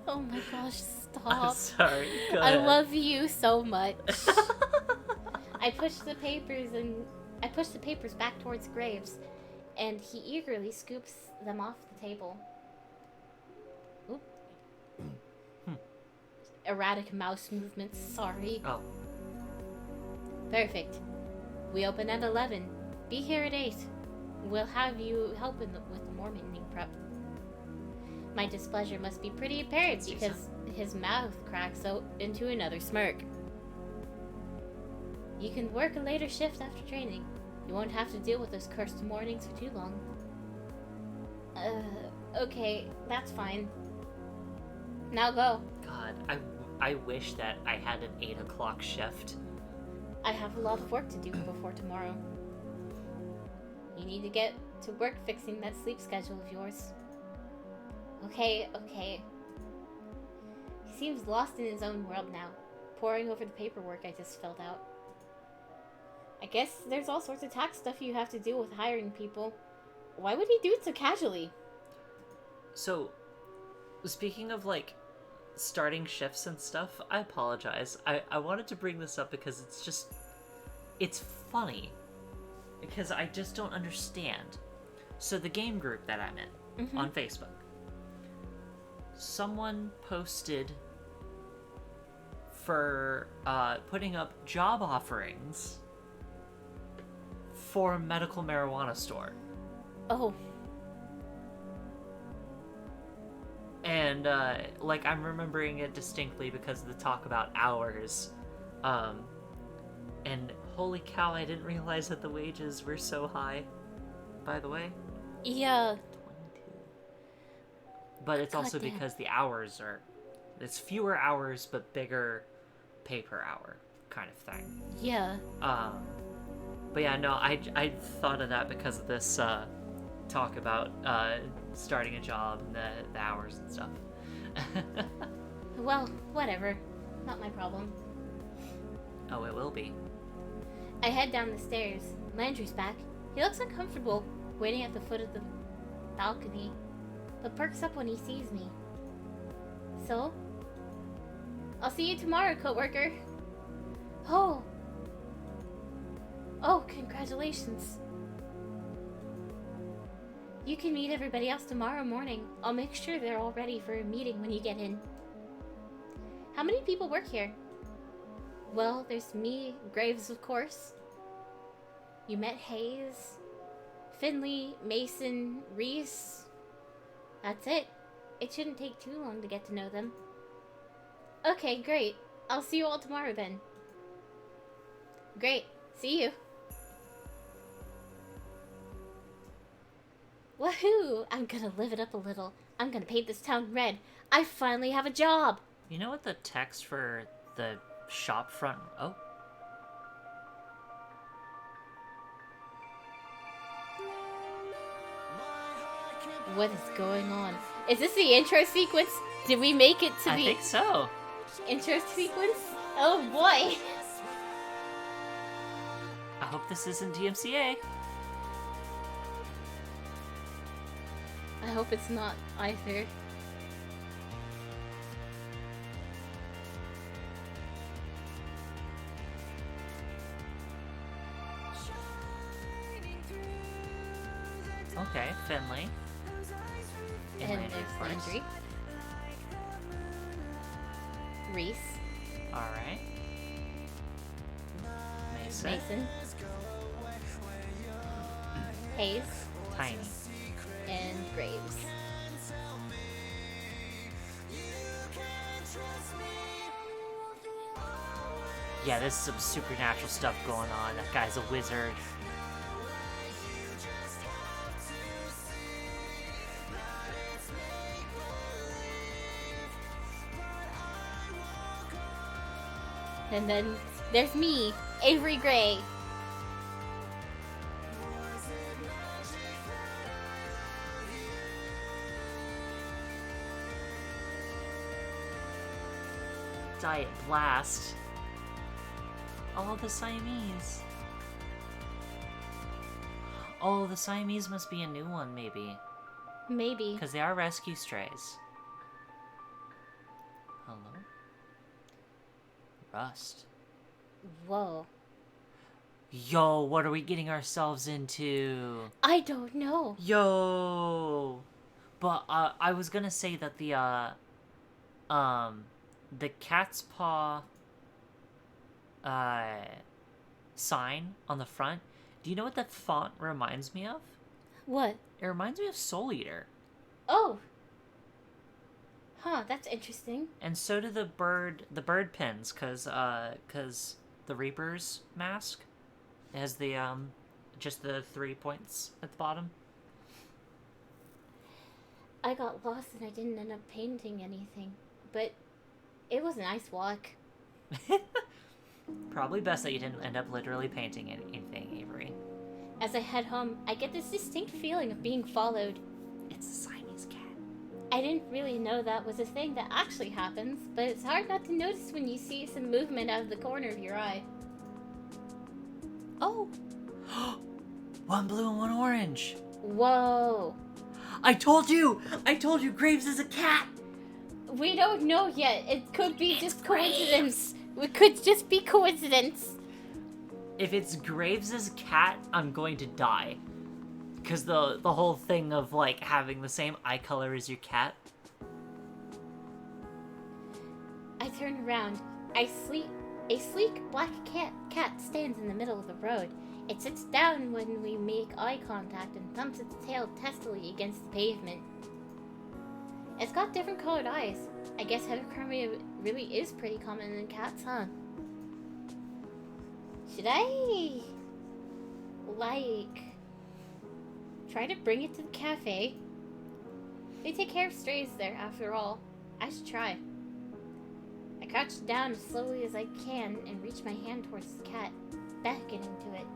Oh my gosh, stop. I'm sorry. Go I ahead. love you so much. I push the papers back towards Graves, and he eagerly scoops them off the table. Oop. Erratic mouse movements, sorry. Oh. Perfect. We open at 11. Be here at 8. We'll have you help with the morning prep. My displeasure must be pretty apparent because his mouth cracks into another smirk. You can work a later shift after training. You won't have to deal with those cursed mornings for too long. Okay, that's fine. Now go. God, I wish that I had an 8 o'clock shift. I have a lot of work to do before tomorrow. You need to get to work fixing that sleep schedule of yours. Okay. He seems lost in his own world now, poring over the paperwork I just filled out. I guess there's all sorts of tax stuff you have to deal with hiring people. Why would he do it so casually? So, speaking of, starting shifts and stuff, I apologize. I wanted to bring this up because it's funny. Because I just don't understand. So the game group that I'm in, on Facebook, someone posted for putting up job offerings for a medical marijuana store. Oh. And, I'm remembering it distinctly because of the talk about hours. And holy cow, I didn't realize that the wages were so high, by the way. Yeah. 22. But it's also Goddamn. because the hours it's fewer hours, but bigger pay per hour kind of thing. Yeah. But yeah, no, I thought of that because of this, talk about, starting a job and the hours and stuff. Well, whatever. Not my problem. Oh, it will be. I head down the stairs. Landry's back. He looks uncomfortable, waiting at the foot of the balcony, but perks up when he sees me. So? I'll see you tomorrow, coworker. Oh. Oh, congratulations. You can meet everybody else tomorrow morning. I'll make sure they're all ready for a meeting when you get in. How many people work here? Well, there's me, Graves, of course. You met Hayes, Finley, Mason, Reese. That's it. It shouldn't take too long to get to know them. Okay, great. I'll see you all tomorrow then. Great. See you. Woohoo! I'm gonna live it up a little. I'm gonna paint this town red. I finally have a job! You know what the text for the shop front... Oh. What is going on? Is this the intro sequence? Did we make it to I the think so. intro sequence? Oh boy! I hope this isn't DMCA. I hope it's not either. Okay, Finley. And Landry, there's of course. Landry. Reese. Alright. Mason. Mason. Hayes. Tiny. And Graves. Yeah, there's some supernatural stuff going on. That guy's a wizard. And then there's me, Avery Grey. Diet Blast. Oh, the Siamese. Oh, the Siamese must be a new one, maybe. Maybe. Because they are rescue strays. Hello? Rust. Whoa. Yo, what are we getting ourselves into? I don't know. Yo! But, I was gonna say that the cat's paw, sign on the front, do you know what that font reminds me of? What? It reminds me of Soul Eater. Oh. Huh, that's interesting. And so do the bird pins, cause the Reaper's mask has the, just the 3 points at the bottom. I got lost and I didn't end up painting anything. But it was a nice walk. Probably best that you didn't end up literally painting anything, Avery. As I head home, I get this distinct feeling of being followed. It's a Siamese cat. I didn't really know that was a thing that actually happens, but it's hard not to notice when you see some movement out of the corner of your eye. Oh! One blue and one orange! Whoa! I told you! Graves is a cat! We don't know yet. It could be just coincidence. It could just be coincidence. If it's Graves' cat, I'm going to die. Because the whole thing of, like, having the same eye color as your cat. I turn around. A sleek black cat stands in the middle of the road. It sits down when we make eye contact and thumps its tail testily against the pavement. It's got different colored eyes. I guess heterochromia really is pretty common in cats, huh? Should I, like, try to bring it to the cafe? They take care of strays there, after all. I should try. I crouch down as slowly as I can and reach my hand towards the cat, beckoning to it.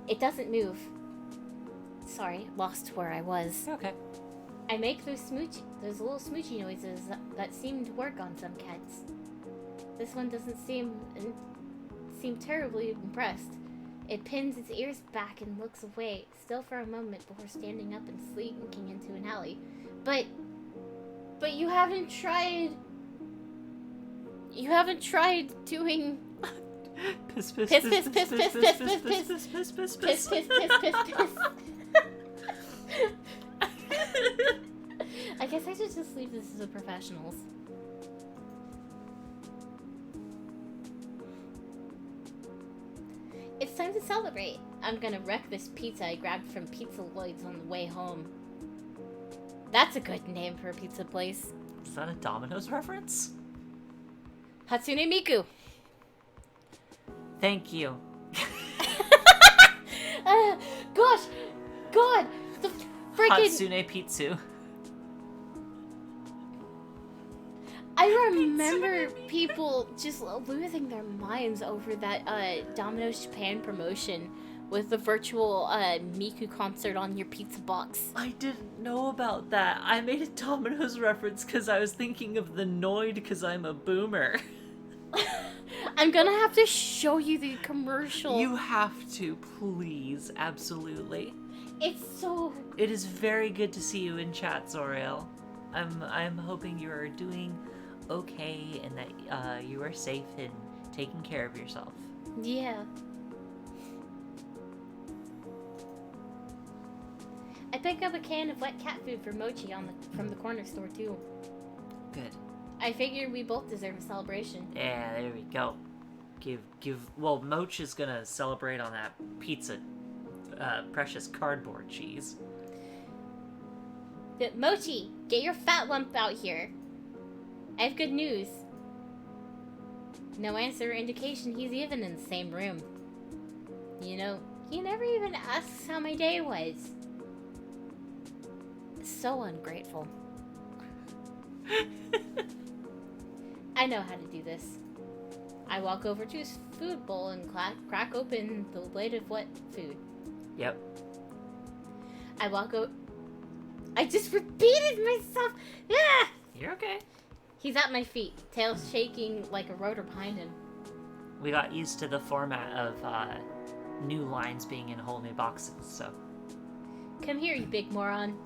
It doesn't move. sorry, lost where I was. Okay. I make those little smoochy noises that seem to work on some cats. This one doesn't seem terribly impressed. It pins its ears back and looks away, still for a moment before standing up and slinking into an alley. But you haven't tried. You haven't tried doing. Piss, piss, Piss, piss, piss, piss, piss, piss, piss, piss, piss, piss, piss, piss, Piss, piss, piss, piss, piss. I guess I should just leave this to the professionals. It's time to celebrate. I'm gonna wreck this pizza I grabbed from Pizza Lloyd's on the way home. That's a good name for a pizza place. Is that a Domino's reference? Hatsune Miku. Thank you. Gosh! God! The freaking... Hatsune Pitsu. I remember people just losing their minds over that Domino's Japan promotion with the virtual Miku concert on your pizza box. I didn't know about that. I made a Domino's reference because I was thinking of the Noid because I'm a boomer. I'm gonna have to show you the commercial. You have to, please. Absolutely. It's so... It is very good to see you in chat, Zoriel. I'm hoping you are doing okay and that you are safe and taking care of yourself. Yeah. I picked up a can of wet cat food for Mochi from the corner store too. Good. I figured we both deserve a celebration. Yeah, there we go. Well, Moch is gonna celebrate on that pizza, precious cardboard cheese. Mochi, get your fat lump out here. I have good news. No answer or indication he's even in the same room. You know, he never even asks how my day was. So ungrateful. I know how to do this. I walk over to his food bowl and crack open the lid of wet food. Yep. I just repeated myself! Ah! You're okay. He's at my feet, tail shaking like a rotor behind him. We got used to the format of new lines being in whole new boxes, so... Come here, you big moron.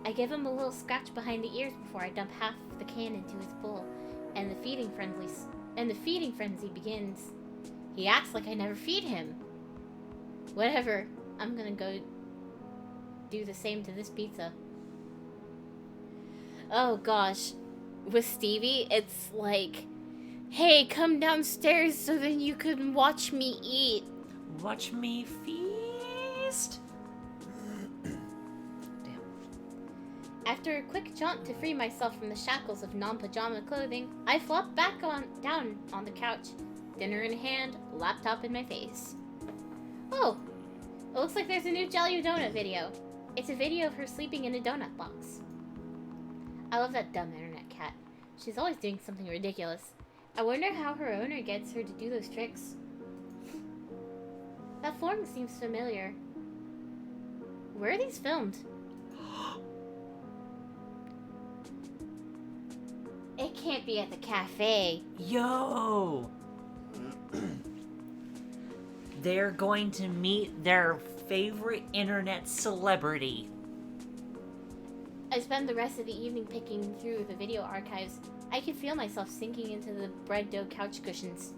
I give him a little scratch behind the ears before I dump half the can into his bowl, and the feeding frenzy begins. He acts like I never feed him. Whatever, I'm gonna go do the same to this pizza. Oh gosh, with Stevie, it's like, hey, come downstairs so then you can watch me eat. Watch me feast? After a quick jaunt to free myself from the shackles of non-pajama clothing, I flop back down on the couch, dinner in hand, laptop in my face. Oh, it looks like there's a new Jelly Donut video. It's a video of her sleeping in a donut box. I love that dumb internet cat. She's always doing something ridiculous. I wonder how her owner gets her to do those tricks. That form seems familiar. Where are these filmed? It can't be at the cafe. Yo! They're going to meet their favorite internet celebrity. I spend the rest of the evening picking through the video archives. I can feel myself sinking into the bread dough couch cushions.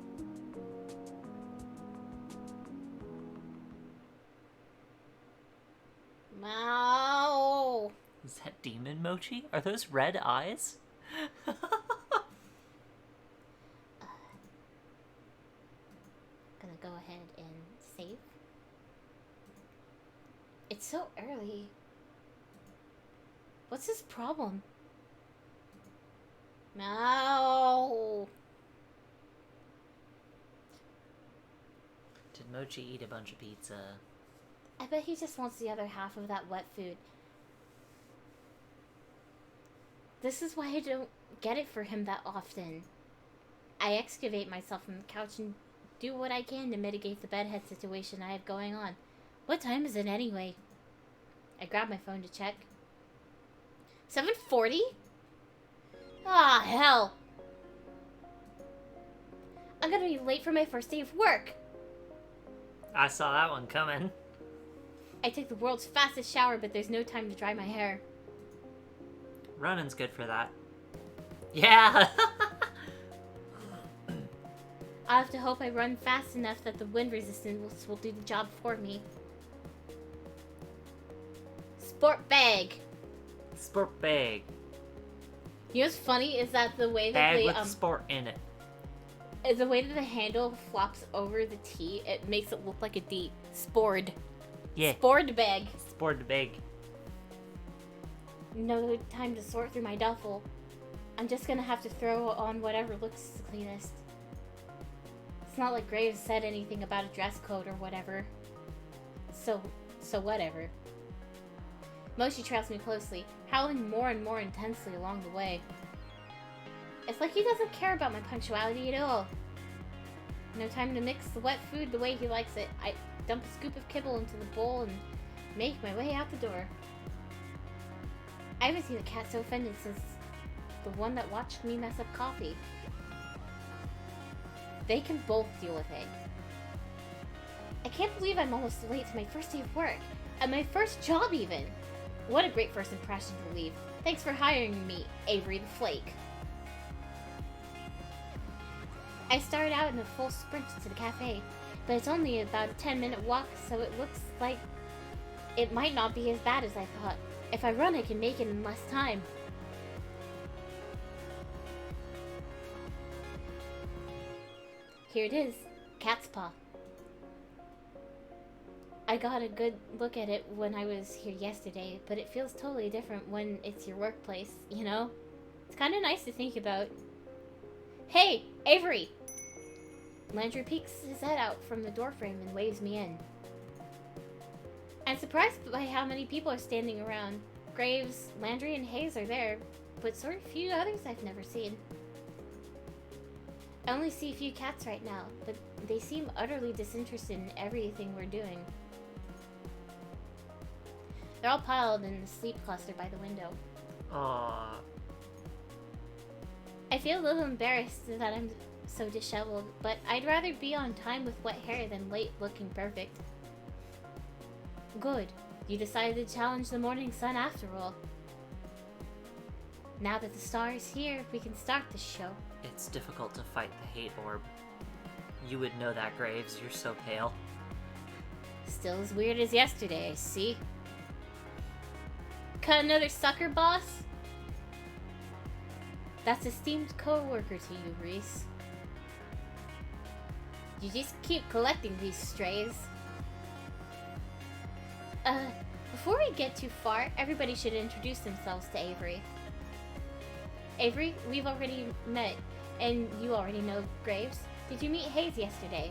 Meow. Is that Demon Mochi? Are those red eyes? Gonna go ahead and save. It's so early. What's his problem? No. Did Mochi eat a bunch of pizza? I bet he just wants the other half of that wet food. This is why I don't get it for him that often. I excavate myself from the couch and do what I can to mitigate the bedhead situation I have going on. What time is it anyway? I grabbed my phone to check. 7:40? Ah, hell. I'm gonna be late for my first day of work. I saw that one coming. I took the world's fastest shower, but there's no time to dry my hair. Running's good for that. Yeah! I'll have to hope I run fast enough that the wind resistance will do the job for me. Sport bag. Sport bag. You know what's funny is that the way that Bag with sport in it. the way that the handle flops over the T, it makes it look like a D. Sport. Yeah. Sport bag. Sport bag. No time to sort through my duffel. I'm just gonna have to throw on whatever looks the cleanest. It's not like Graves said anything about a dress code or whatever. So whatever. Moshi trails me closely, howling more and more intensely along the way. It's like he doesn't care about my punctuality at all. No time to mix the wet food the way he likes it. I dump a scoop of kibble into the bowl and make my way out the door. I haven't seen a cat so offended since the one that watched me mess up coffee. They can both deal with it. I can't believe I'm almost late to my first day of work. And my first job even. What a great first impression to leave. Thanks for hiring me, Avery the Flake. I started out in a full sprint to the cafe, but it's only about a 10-minute walk, so it looks like it might not be as bad as I thought. If I run, I can make it in less time. Here it is, cat's paw. I got a good look at it when I was here yesterday, but it feels totally different when it's your workplace, you know? It's kind of nice to think about. Hey, Avery! Landry peeks his head out from the doorframe and waves me in. I'm surprised by how many people are standing around. Graves, Landry, and Hayes are there, but sort of few others I've never seen. I only see a few cats right now, but they seem utterly disinterested in everything we're doing. They're all piled in the sleep cluster by the window. Aww. I feel a little embarrassed that I'm so disheveled, but I'd rather be on time with wet hair than late looking perfect. Good. You decided to challenge the morning sun after all. Now that the star is here, we can start the show. It's difficult to fight the hate orb. You would know that, Graves. You're so pale. Still as weird as yesterday, I see. Cut another sucker, boss? That's esteemed co-worker to you, Reese. You just keep collecting these strays. Before we get too far, everybody should introduce themselves to Avery. Avery, we've already met, and you already know Graves. Did you meet Hayes yesterday?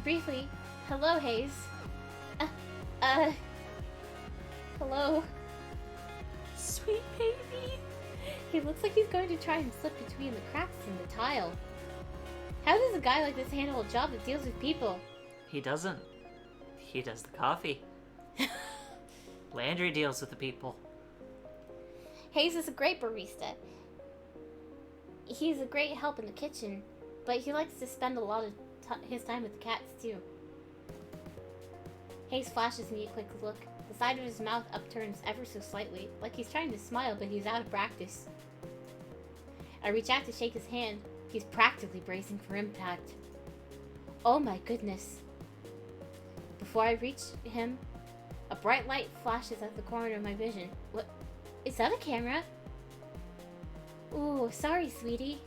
Briefly, hello, Hayes. Hello. Sweet baby. He looks like he's going to try and slip between the cracks in the tile. How does a guy like this handle a job that deals with people? He doesn't. He does the coffee. Landry deals with the people. Hayes is a great barista. He's a great help in the kitchen, but he likes to spend a lot of his time with the cats too. Hayes flashes me a quick look. The side of his mouth upturns ever so slightly, like he's trying to smile, but he's out of practice. I reach out to shake his hand. He's practically bracing for impact. Oh my goodness. Before I reach him, a bright light flashes at the corner of my vision. What? Is that a camera? Ooh, sorry, sweetie.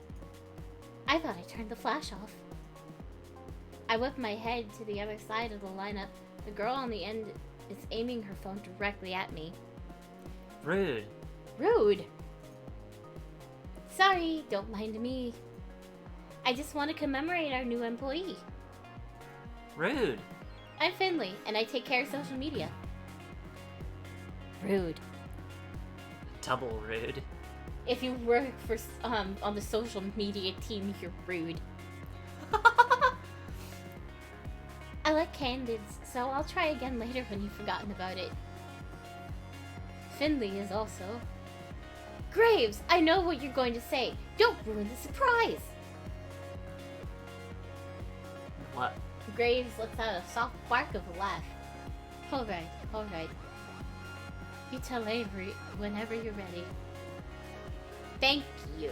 I thought I turned the flash off. I whip my head to the other side of the lineup. The girl on the end is aiming her phone directly at me. Rude. Rude? Sorry, don't mind me. I just want to commemorate our new employee. Rude. I'm Finley, and I take care of social media. Rude. Double rude. If you work for on the social media team, you're rude. I candids, so I'll try again later when you've forgotten about it. Finley is also. Graves, I know what you're going to say. Don't ruin the surprise. What? Graves lets out a soft bark of a laugh. All right. You tell Avery whenever you're ready. Thank you.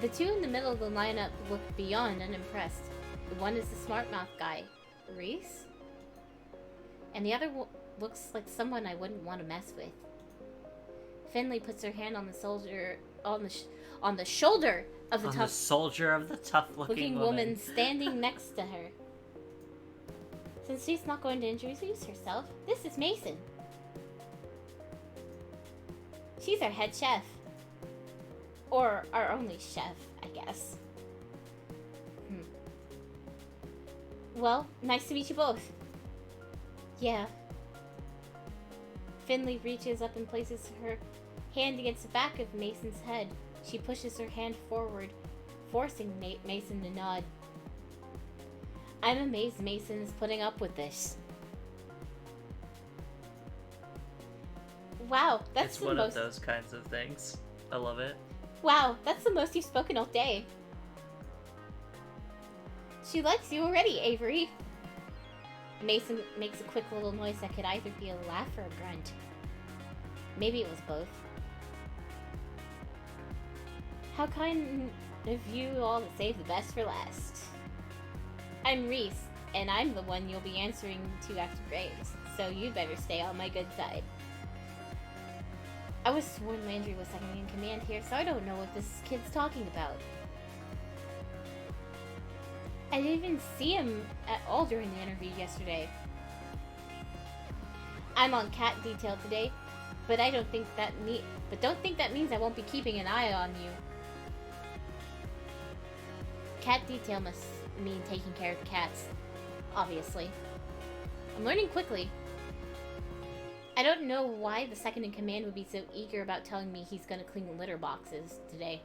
The two in the middle of the lineup look beyond unimpressed. The one is the smart mouth guy, Reese, and the other looks like someone I wouldn't want to mess with. Finley puts her hand on the shoulder of the soldier of the tough-looking woman standing next to her. Since she's not going to introduce herself, this is Mason. She's our head chef. Or our only chef, I guess. Well, nice to meet you both. Yeah. Finley reaches up and places her hand against the back of Mason's head. She pushes her hand forward, forcing Mason to nod. I'm amazed Mason is putting up with this. Wow, that's one of those kinds of things. I love it. Wow, that's the most you've spoken all day. She likes you already, Avery. Mason makes a quick little noise that could either be a laugh or a grunt. Maybe it was both. How kind of you all to save the best for last. I'm Reese, and I'm the one you'll be answering to after Graves, so you better stay on my good side. I was sworn Landry was second in command here, so I don't know what this kid's talking about. I didn't even see him at all during the interview yesterday. I'm on cat detail today, but don't think that means I won't be keeping an eye on you. Cat detail must mean taking care of the cats, obviously. I'm learning quickly. I don't know why the second in command would be so eager about telling me he's gonna clean litter boxes today.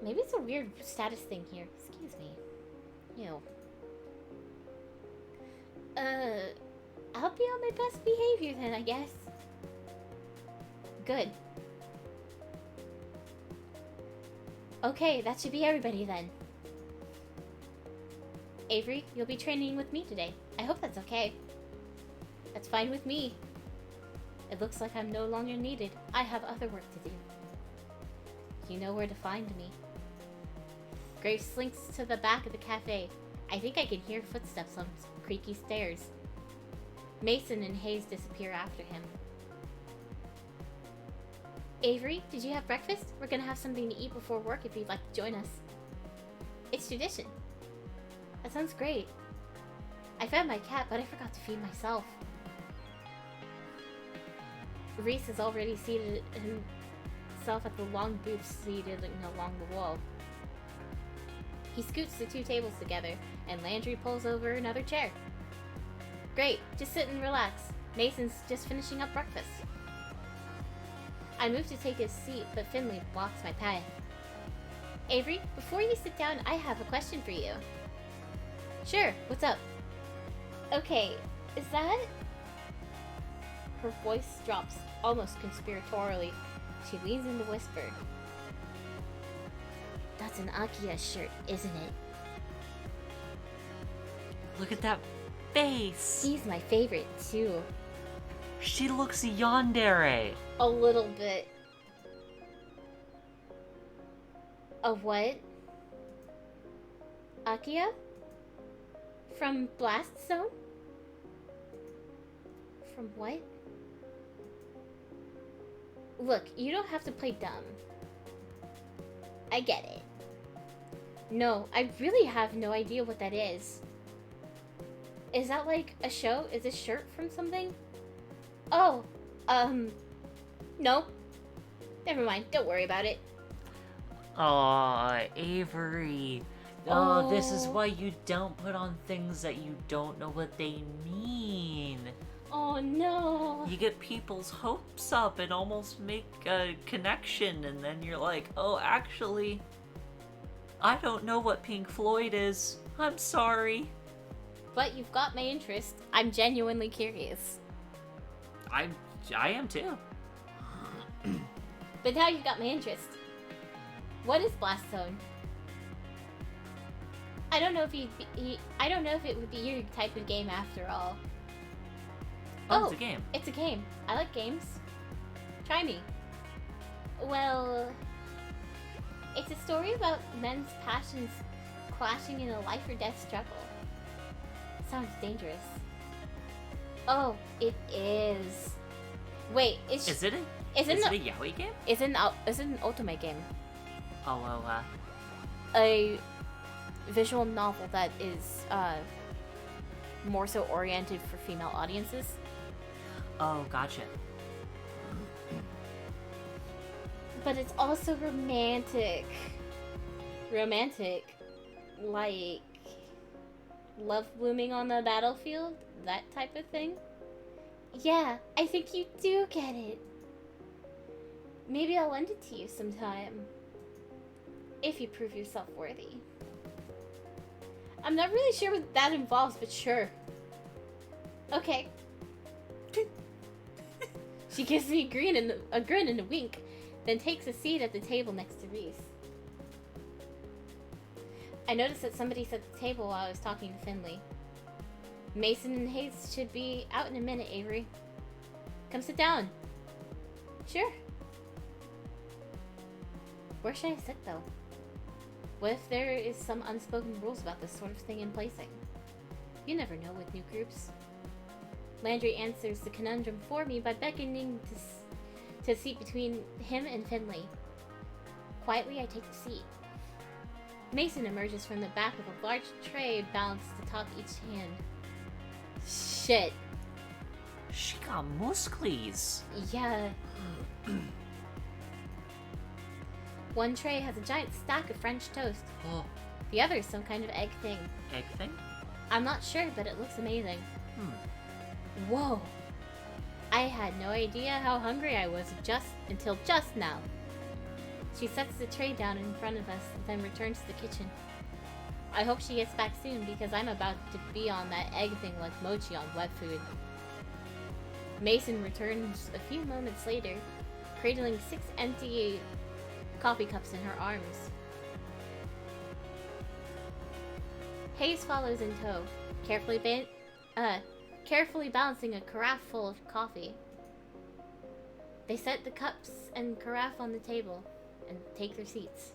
Maybe it's a weird status thing here. Excuse me. Ew. I'll be on my best behavior then, I guess. Good. Okay, that should be everybody then. Avery, you'll be training with me today. I hope that's okay. That's fine with me. It looks like I'm no longer needed. I have other work to do. You know where to find me. Graves slinks to the back of the cafe. I think I can hear footsteps on creaky stairs. Mason and Hayes disappear after him. Avery, did you have breakfast? We're gonna have something to eat before work if you'd like to join us. It's tradition. That sounds great. I fed my cat, but I forgot to feed myself. Reese has already seated himself at the long booth seated along the wall. He scoots the two tables together, and Landry pulls over another chair. Great, just sit and relax. Mason's just finishing up breakfast. I move to take his seat, but Finley blocks my path. Avery, before you sit down, I have a question for you. Sure, what's up? Okay, is that... Her voice drops, almost conspiratorially. She leans in to whisper. That's an Akia shirt, isn't it? Look at that face! He's my favorite, too. She looks yandere! A little bit. A what? Akia? From Blast Zone? From what? Look, you don't have to play dumb. I get it. No, I really have no idea what that is. Is that like a show? Is this shirt from something? Oh, no. Never mind, don't worry about it. Aw, Avery. Oh, this is why you don't put on things that you don't know what they mean. Oh no. You get people's hopes up and almost make a connection, and then you're like, oh, actually, I don't know what Pink Floyd is. I'm sorry. But you've got my interest. I'm genuinely curious. I am too. But now you've got my interest. What is Blast Zone? I don't know if I don't know if it would be your type of game after all. Oh, it's a game. It's a game. I like games. Try me. Well, it's a story about men's passions clashing in a life or death struggle. Sounds dangerous. Oh, it is. Wait, is it a yaoi game? It's an ultimate game. Oh, well, A visual novel that is more so oriented for female audiences. Oh, gotcha. But it's also romantic. Romantic. Like love blooming on the battlefield? That type of thing? Yeah, I think you do get it. Maybe I'll lend it to you sometime. If you prove yourself worthy. I'm not really sure what that involves, but sure. Okay. She gives me a grin and a wink, then takes a seat at the table next to Reese. I noticed that somebody set the table while I was talking to Finley. Mason and Hayes should be out in a minute, Avery. Come sit down. Sure. Where should I sit, though? What if there is some unspoken rules about this sort of thing in placing? You never know with new groups. Landry answers the conundrum for me by beckoning to a seat between him and Finley. Quietly, I take the seat. Mason emerges from the back with a large tray balanced atop each hand. Shit. She got muscles. Yeah. One tray has a giant stack of French toast. Oh. The other is some kind of egg thing. Egg thing? I'm not sure, but it looks amazing. Whoa. I had no idea how hungry I was until just now. She sets the tray down in front of us, then returns to the kitchen. I hope she gets back soon because I'm about to be on that egg thing like Mochi on wet food. Mason returns a few moments later, cradling 6 empty coffee cups in her arms. Hayes follows in tow, carefully balancing a carafe full of coffee. They set the cups and carafe on the table and take their seats.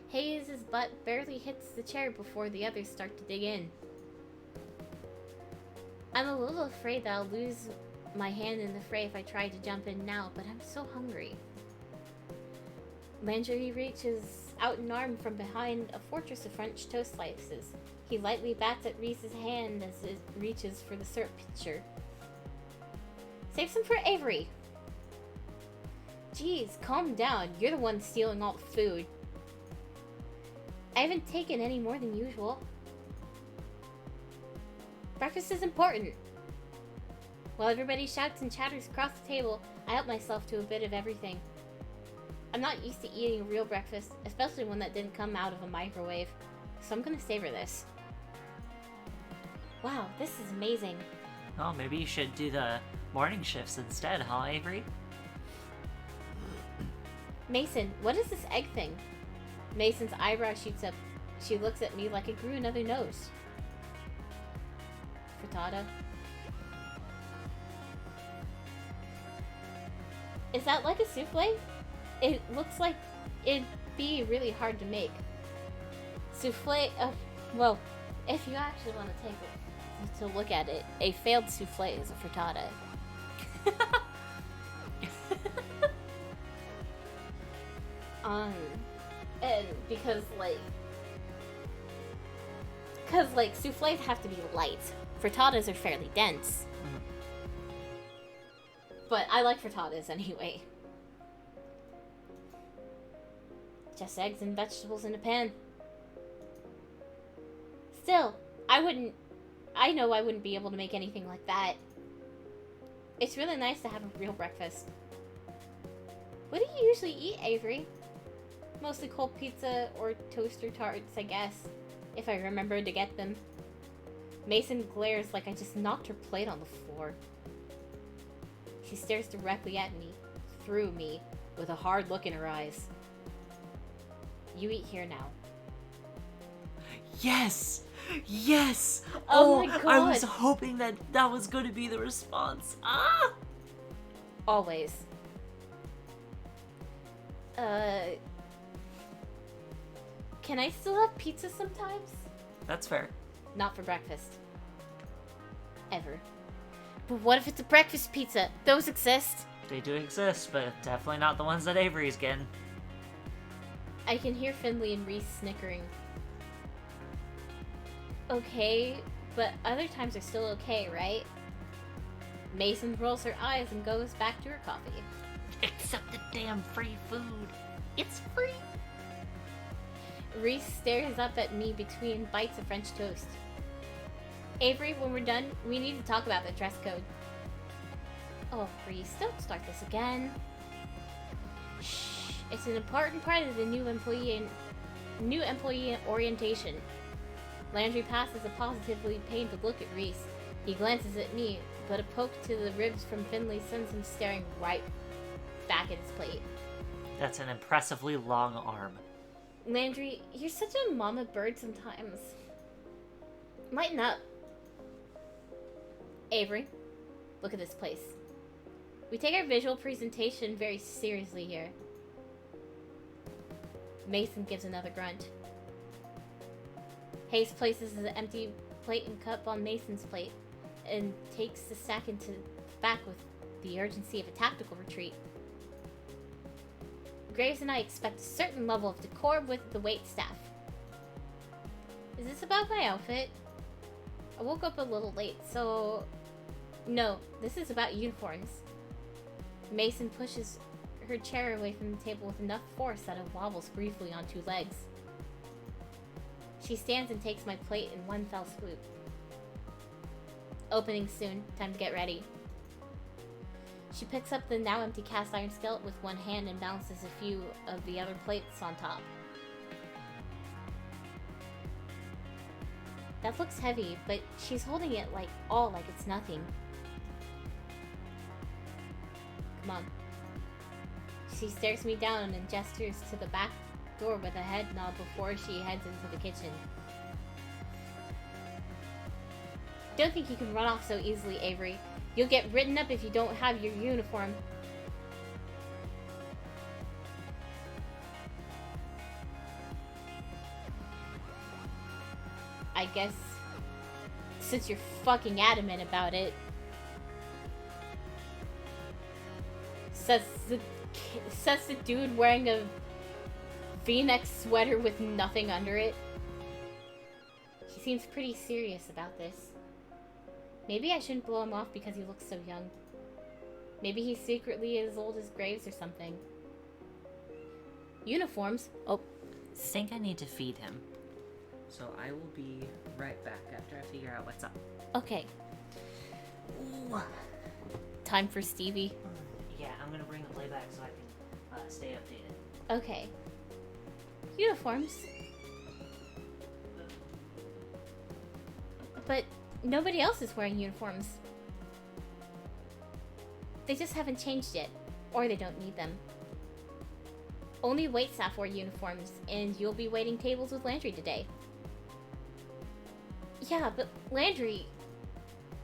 Hayes' butt barely hits the chair before the others start to dig in. I'm a little afraid that I'll lose my hand in the fray if I try to jump in now, but I'm so hungry. Landry reaches out an arm from behind a fortress of French toast slices. He lightly bats at Reese's hand as it reaches for the syrup pitcher. Save some for Avery. Jeez, calm down. You're the one stealing all the food. I haven't taken any more than usual. Breakfast is important. While everybody shouts and chatters across the table, I help myself to a bit of everything. I'm not used to eating a real breakfast, especially one that didn't come out of a microwave, so I'm gonna savor this. Wow, this is amazing. Oh, maybe you should do the morning shifts instead, huh, Avery? Mason, what is this egg thing? Mason's eyebrow shoots up. She looks at me like it grew another nose. Frittata. Is that like a souffle? It looks like it'd be really hard to make. Souffle, well, if you actually want to take it to look at it, a failed souffle is a frittata. And because souffles have to be light. Frittatas are fairly dense. But I like frittatas anyway. Just eggs and vegetables in a pan. Still, I I know I wouldn't be able to make anything like that. It's really nice to have a real breakfast. What do you usually eat, Avery? Mostly cold pizza or toaster tarts, I guess. If I remember to get them. Mason glares like I just knocked her plate on the floor. She stares directly at me, through me, with a hard look in her eyes. You eat here now. Yes! Yes! Oh my I God. was hoping that was going to be the response. Ah! Always. Can I still have pizza sometimes? That's fair. Not for breakfast. Ever. But what if it's a breakfast pizza? Those exist. They do exist, but definitely not the ones that Avery's getting. I can hear Finley and Reese snickering. Okay, but other times are still okay, right? Mason rolls her eyes and goes back to her coffee. Except the damn free food. It's free. Reese stares up at me between bites of French toast. Avery, when we're done, we need to talk about the dress code. Oh, Reese, don't start this again. Shh. It's an important part of the new employee orientation. Landry passes a positively pained look at Reese. He glances at me, but a poke to the ribs from Finley sends him staring right back at his plate. That's an impressively long arm. Landry, you're such a mama bird sometimes. Lighten up. Avery, look at this place. We take our visual presentation very seriously here. Mason gives another grunt. Hayes places his empty plate and cup on Mason's plate and takes the sack into the back with the urgency of a tactical retreat. Graves and I expect a certain level of decor with the wait staff. Is this about my outfit? I woke up a little late, so... No, this is about uniforms. Mason pushes her chair away from the table with enough force that it wobbles briefly on two legs. She stands and takes my plate in one fell swoop. Opening soon. Time to get ready. She picks up the now empty cast iron skillet with one hand and balances a few of the other plates on top. That looks heavy, but she's holding it like it's nothing. Come on. She stares me down and gestures to the back door with a head nod before she heads into the kitchen. Don't think you can run off so easily, Avery. You'll get written up if you don't have your uniform. I guess, since you're fucking adamant about it, says the dude wearing a V-neck sweater with nothing under it. He seems pretty serious about this. Maybe I shouldn't blow him off because he looks so young. Maybe he's secretly as old as Graves or something. Uniforms? Oh. Think I need to feed him. So I will be right back after I figure out what's up. Okay. Ooh. Time for Stevie. Yeah, I'm gonna bring the playback so I can stay updated. Okay. Uniforms. But nobody else is wearing uniforms. They just haven't changed yet, or they don't need them. Only waitstaff wear uniforms, and you'll be waiting tables with Landry today. Yeah, but Landry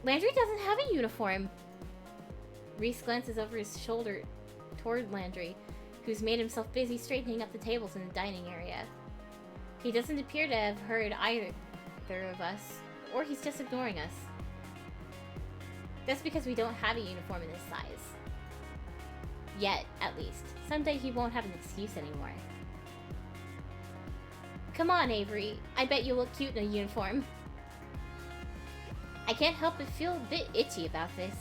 doesn't have a uniform. Reese glances over his shoulder toward Landry, who's made himself busy straightening up the tables in the dining area. He doesn't appear to have heard either of us, or he's just ignoring us. That's because we don't have a uniform in this size. Yet, at least. Someday he won't have an excuse anymore. Come on, Avery. I bet you look cute in a uniform. I can't help but feel a bit itchy about this.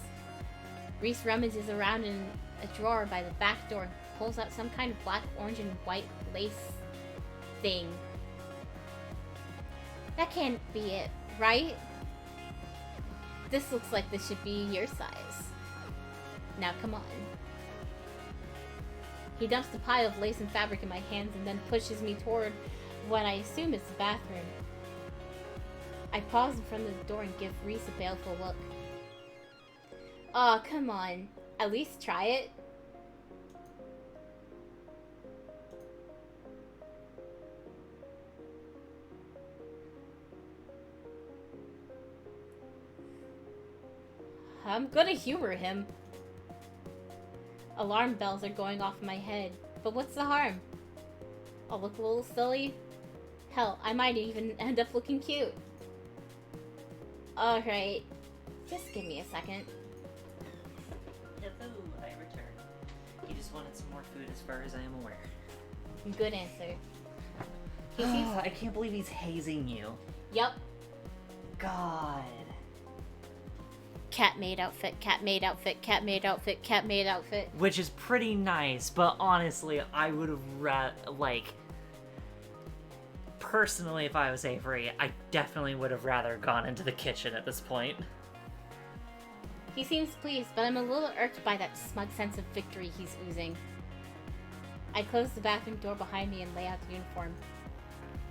Reese rummages around in a drawer by the back door and pulls out some kind of black, orange, and white lace thing. That can't be it, right? This looks like this should be your size. Now come on. He dumps the pile of lace and fabric in my hands and then pushes me toward what I assume is the bathroom. I pause in front of the door and give Reese a baleful look. Aw, come on. At least try it. I'm gonna humor him. Alarm bells are going off in my head, but what's the harm? I'll look a little silly. Hell, I might even end up looking cute. Alright, just give me a second. Hello, I returned. He just wanted some more food as far as I am aware. Good answer. I can't believe he's hazing you. Yup. God. Cat maid outfit, cat maid outfit, cat maid outfit, cat maid outfit. Which is pretty nice, but honestly, I would have personally, if I was Avery, I definitely would have rather gone into the kitchen at this point. He seems pleased, but I'm a little irked by that smug sense of victory he's oozing. I close the bathroom door behind me and lay out the uniform.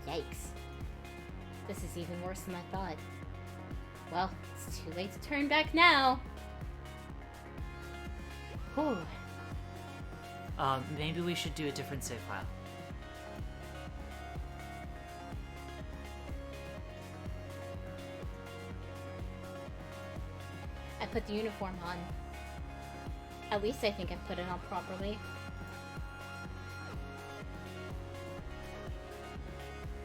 Yikes. This is even worse than I thought. Well, it's too late to turn back now. Whew. Maybe we should do a different save file. I put the uniform on. At least I think I put it on properly.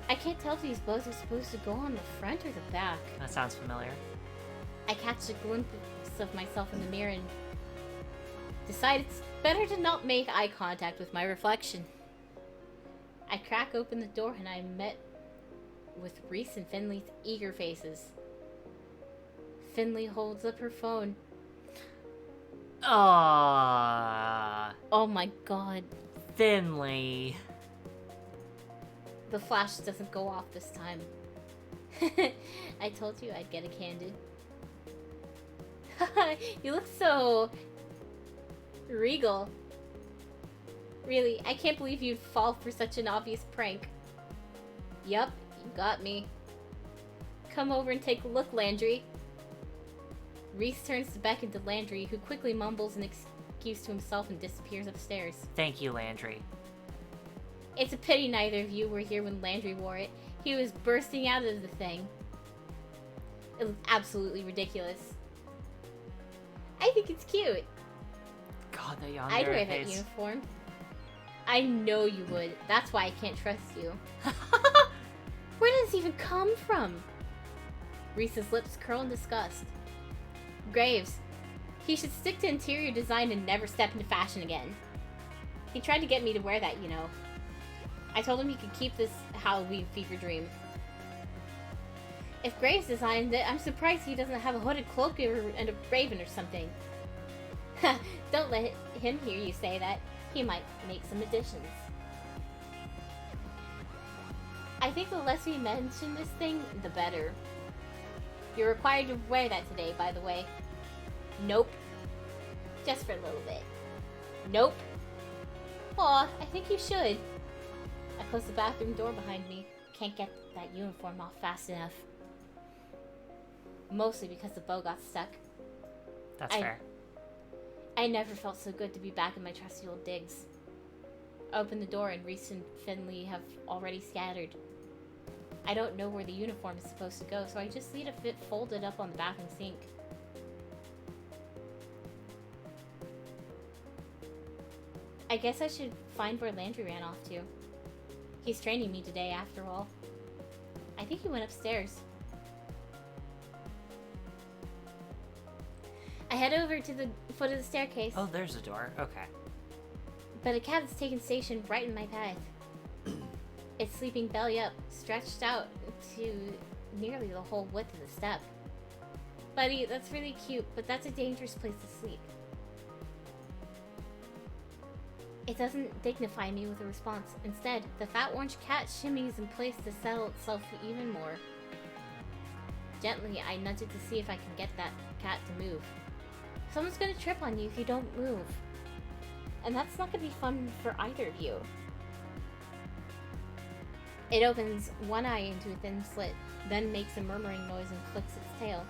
I can't tell if these bows are supposed to go on the front or the back. That sounds familiar. I catch a glimpse of myself in the mirror and decide it's better to not make eye contact with my reflection. I crack open the door and I'm met with Reese and Finley's eager faces. Finley holds up her phone. Aww. Oh my god. Finley. The flash doesn't go off this time. I told you I'd get it candid. You look so regal. Really, I can't believe you'd fall for such an obvious prank. Yup, you got me. Come over and take a look, Landry. Reese turns to beckon to Landry, who quickly mumbles an excuse to himself and disappears upstairs. Thank you, Landry. It's a pity neither of you were here when Landry wore it. He was bursting out of the thing. It looked absolutely ridiculous. I think it's cute. God, that yonder I'd wear face. that uniform. I know you would. That's why I can't trust you. Where did this even come from? Reese's lips curl in disgust. Graves. He should stick to interior design and never step into fashion again. He tried to get me to wear that, you know. I told him he could keep this Halloween fever dream. If Graves designed it, I'm surprised he doesn't have a hooded cloak and a raven or something. Don't let him hear you say that. He might make some additions. I think the less we mention this thing, the better. You're required to wear that today, by the way. Nope. Just for a little bit. Nope. Aw, I think you should. I close the bathroom door behind me. Can't get that uniform off fast enough. Mostly because the bow got stuck. That's fair. I never felt so good to be back in my trusty old digs. I open the door and Reese and Finley have already scattered. I don't know where the uniform is supposed to go, so I just leave it folded up on the bathroom sink. I guess I should find where Landry ran off to. He's training me today, after all. I think he went upstairs. I head over to the foot of the staircase. Oh, there's a door. Okay. But a cat has taken station right in my path. It's sleeping belly up, stretched out to nearly the whole width of the step. Buddy, that's really cute, but that's a dangerous place to sleep. It doesn't dignify me with a response. Instead, the fat orange cat shimmies in place to settle itself even more. Gently, I nudge it to see if I can get that cat to move. Someone's gonna trip on you if you don't move. And that's not gonna be fun for either of you. It opens one eye into a thin slit, then makes a murmuring noise and flicks its tail.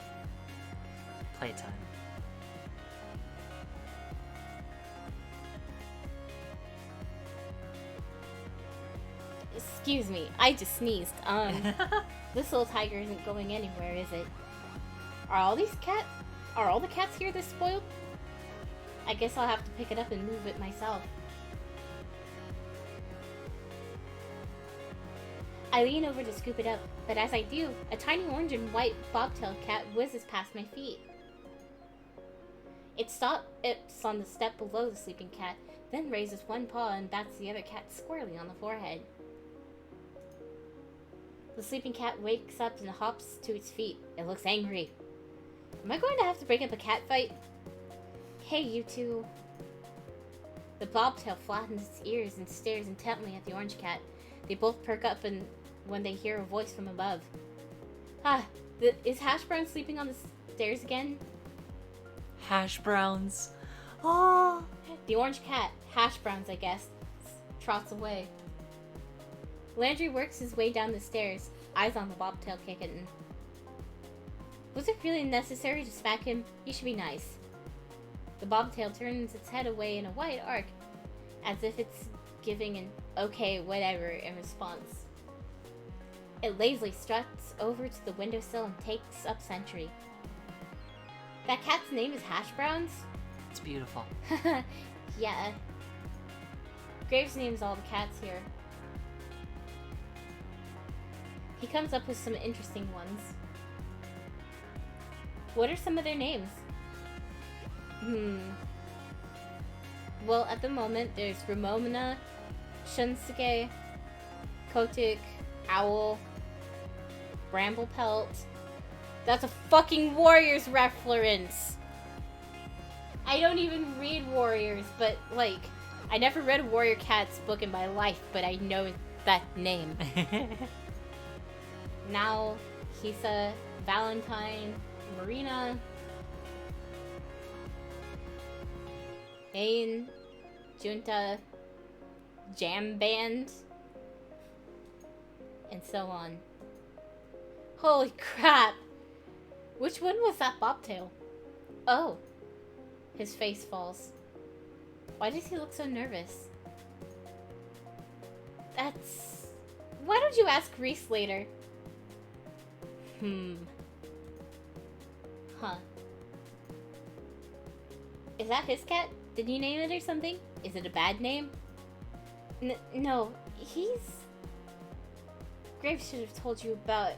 Playtime. Excuse me, I just sneezed. This little tiger isn't going anywhere, is it? Are all the cats here this spoiled? I guess I'll have to pick it up and move it myself. I lean over to scoop it up, but as I do, a tiny orange and white bobtail cat whizzes past my feet. It stops on the step below the sleeping cat, then raises one paw and bats the other cat squarely on the forehead. The sleeping cat wakes up and hops to its feet. It looks angry. Am I going to have to break up a cat fight? Hey, you two. The bobtail flattens its ears and stares intently at the orange cat. They both perk up when they hear a voice from above. Is Hash Brown sleeping on the stairs again? Hash browns. Oh! The orange cat, Hash Browns I guess, trots away. Landry works his way down the stairs, eyes on the bobtail kitten. Was it really necessary to smack him? You should be nice. The bobtail turns its head away in a wide arc, as if it's giving an okay, whatever in response. It lazily struts over to the windowsill and takes up sentry. That cat's name is Hash Browns? It's beautiful. Yeah. Graves names all the cats here. He comes up with some interesting ones. What are some of their names? Well, at the moment, there's Ramona, Shunsuke, Kotick, Owl, Bramblepelt. That's a fucking Warriors reference! I don't even read Warriors, but, like, I never read a Warrior Cats book in my life, but I know that name. Now, Hisa, Valentine, Marina, Ain, Junta, Jam Band, and so on. Holy crap! Which one was that bobtail? Oh. His face falls. Why does he look so nervous? That's... Why don't you ask Reese later? Huh. Is that his cat? Did he name it or something? Is it a bad name? No, he's... Graves should have told you about...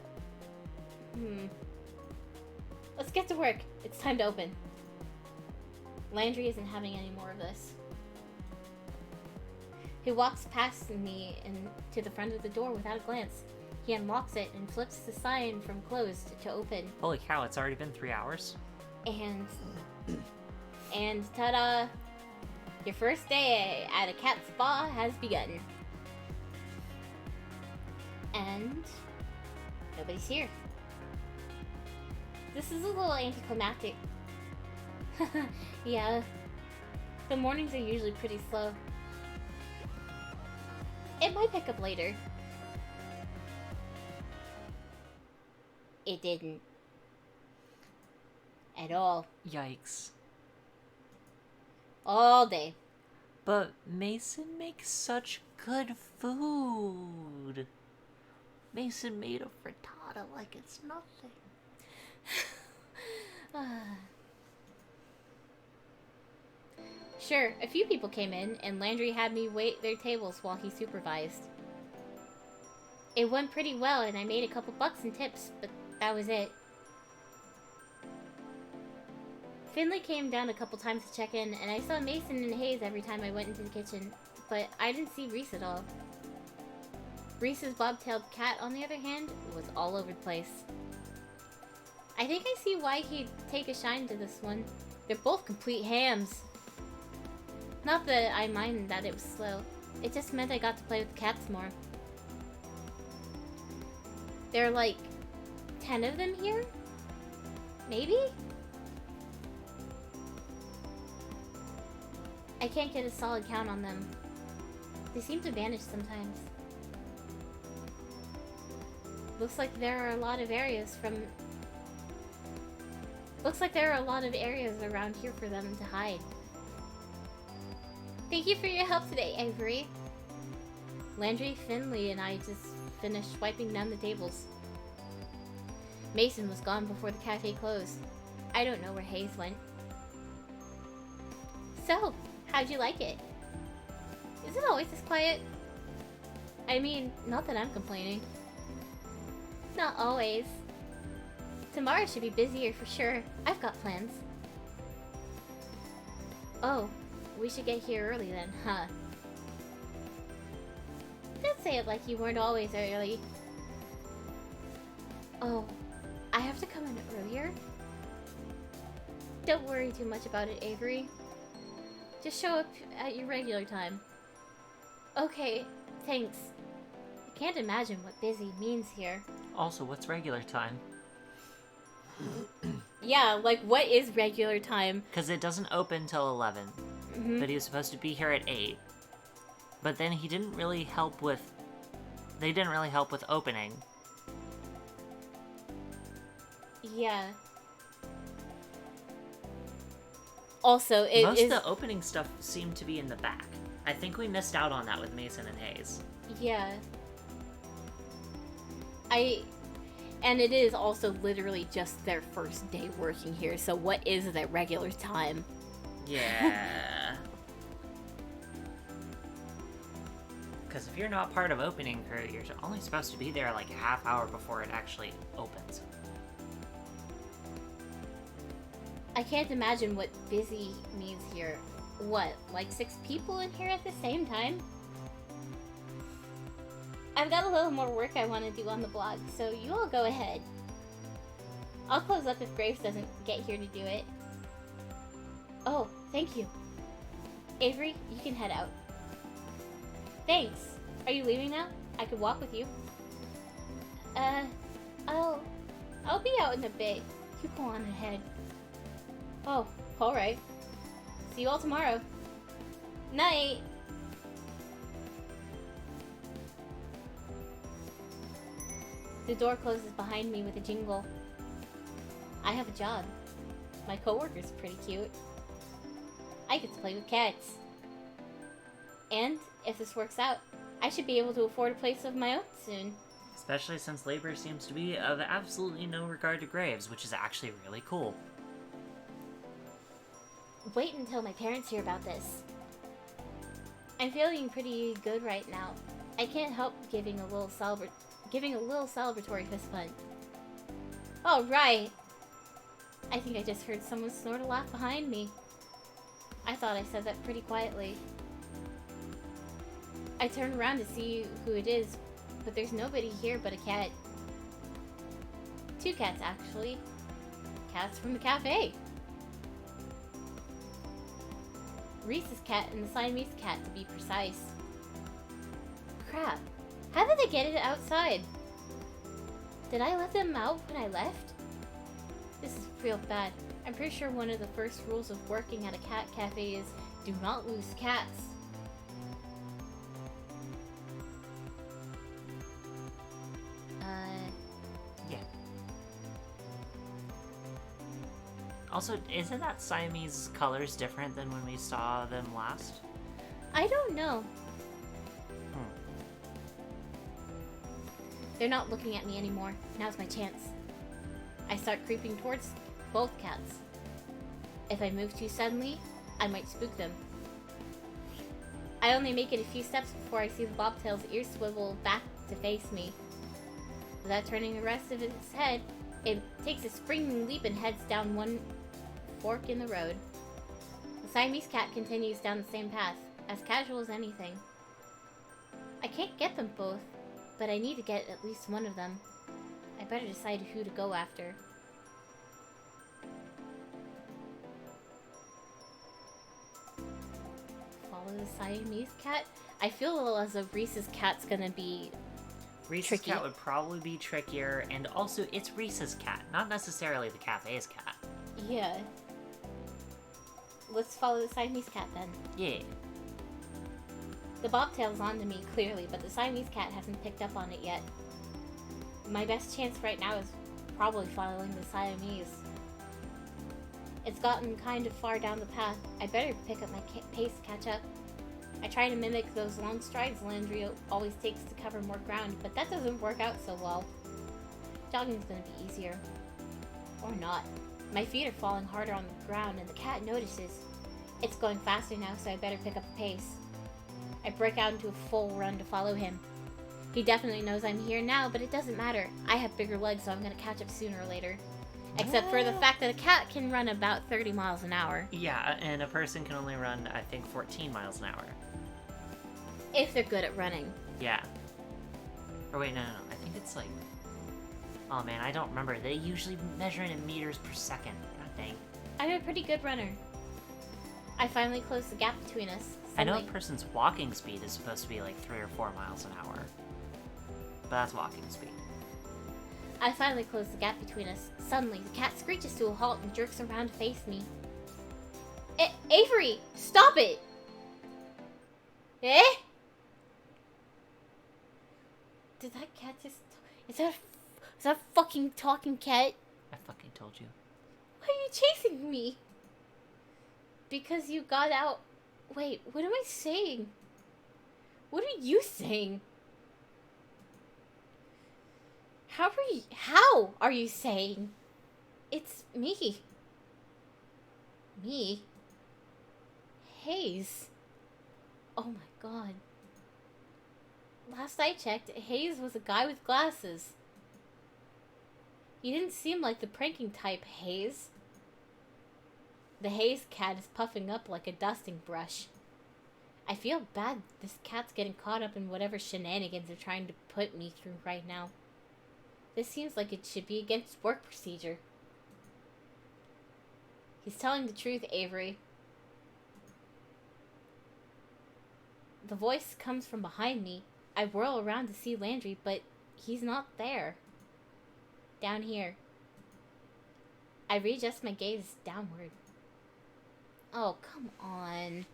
Let's get to work. It's time to open. Landry isn't having any more of this. He walks past me and to the front of the door without a glance. He unlocks it and flips the sign from closed to open. Holy cow, it's already been 3 hours? And ta-da! Your first day at a cat spa has begun. And nobody's here. This is a little anticlimactic. Yeah. The mornings are usually pretty slow. It might pick up later. It didn't. At all. Yikes. All day. But Mason makes such good food. Mason made a frittata like it's nothing. Sure, a few people came in, and Landry had me wait their tables while he supervised. It went pretty well, and I made a couple bucks in tips, but that was it. Finley came down a couple times to check in, and I saw Mason and Hayes every time I went into the kitchen, but I didn't see Reese at all. Reese's bobtailed cat, on the other hand, was all over the place. I think I see why he'd take a shine to this one. They're both complete hams. Not that I minded that it was slow. It just meant I got to play with the cats more. There are like 10 of them here? Maybe? I can't get a solid count on them. They seem to vanish sometimes. Looks like there are a lot of areas around here for them to hide. Thank you for your help today, Avery. Landry, Finley, and I just finished wiping down the tables. Mason was gone before the cafe closed. I don't know where Hayes went. So, how'd you like it? Is it always this quiet? I mean, not that I'm complaining. Not always. Tomorrow should be busier for sure. I've got plans. Oh, we should get here early then, huh? Don't say it like you weren't always early. Oh, I have to come in earlier? Don't worry too much about it, Avery. Just show up at your regular time. Okay, thanks. I can't imagine what busy means here. Also, what's regular time? Yeah, like what is regular time? Because it doesn't open till 11. Mm-hmm. But he was supposed to be here at 8. But then he didn't really help with... They didn't really help with opening. Yeah. Also, Most of the opening stuff seemed to be in the back. I think we missed out on that with Mason and Hayes. Yeah. And it is also literally just their first day working here, so what is their regular time? Yeah. Because if you're not part of opening crew, you're only supposed to be there like a half hour before it actually opens. I can't imagine what busy means here. What, like 6 people in here at the same time? I've got a little more work I want to do on the blog, so you all go ahead. I'll close up if Graves doesn't get here to do it. Oh, thank you. Avery, you can head out. Thanks. Are you leaving now? I could walk with you. I'll be out in a bit. You go on ahead. Oh, alright. See you all tomorrow. Night! The door closes behind me with a jingle. I have a job. My coworker's pretty cute. I get to play with cats. And, if this works out, I should be able to afford a place of my own soon. Especially since labor seems to be of absolutely no regard to Graves, which is actually really cool. Wait until my parents hear about this. I'm feeling pretty good right now. I can't help giving a little celebratory fist bump. Oh, right! I think I just heard someone snort a laugh behind me. I thought I said that pretty quietly. I turn around to see who it is, but there's nobody here but a cat. 2 cats, actually. Cats from the cafe. Reese's cat and the Siamese cat, to be precise. Crap. How did they get it outside? Did I let them out when I left? This is real bad. I'm pretty sure one of the first rules of working at a cat cafe is do not lose cats. Yeah. Also, isn't that Siamese colors different than when we saw them last? I don't know. They're not looking at me anymore. Now's my chance. I start creeping towards both cats. If I move too suddenly, I might spook them. I only make it a few steps before I see the bobtail's ears swivel back to face me. Without turning the rest of its head, it takes a springing leap and heads down one fork in the road. The Siamese cat continues down the same path, as casual as anything. I can't get them both, but I need to get at least one of them. I better decide who to go after. Follow the Siamese cat? I feel as though Reese's cat's gonna be... Reese's tricky. cat would probably be trickier, and also it's Reese's cat, not necessarily the cafe's cat. Yeah. Let's follow the Siamese cat then. Yeah. The bobtail's onto me, clearly, but the Siamese cat hasn't picked up on it yet. My best chance right now is probably following the Siamese. It's gotten kind of far down the path. I better pick up my pace to catch up. I try to mimic those long strides Landry always takes to cover more ground, but that doesn't work out so well. Jogging's gonna be easier. Or not. My feet are falling harder on the ground, and the cat notices. It's going faster now, so I better pick up the pace. I break out into a full run to follow him. He definitely knows I'm here now, but it doesn't matter. I have bigger legs, so I'm gonna catch up sooner or later. Except for the fact that a cat can run about 30 miles an hour. Yeah, and a person can only run, I think, 14 miles an hour. If they're good at running. Yeah. Or wait, no. I think it's like... Oh man, I don't remember. They usually measure it in meters per second. God dang. I'm a pretty good runner. I finally closed the gap between us. I know a Suddenly, person's walking speed is supposed to be like 3 or 4 miles an hour. But that's walking speed. I finally closed the gap between us. Suddenly, the cat screeches to a halt and jerks around to face me. Avery! Stop it! Eh? Did that cat just... Is that a fucking talking cat? I fucking told you. Why are you chasing me? Because you got out... Wait, what am I saying? What are you saying? How are you saying? It's me. Me? Hayes. Oh my god. Last I checked, Hayes was a guy with glasses. You didn't seem like the pranking type, Hayes. The Hayes cat is puffing up like a dusting brush. I feel bad this cat's getting caught up in whatever shenanigans they're trying to put me through right now. This seems like it should be against work procedure. He's telling the truth, Avery. The voice comes from behind me. I whirl around to see Landry, but he's not there. Down here. I readjust my gaze downward. Oh, come on.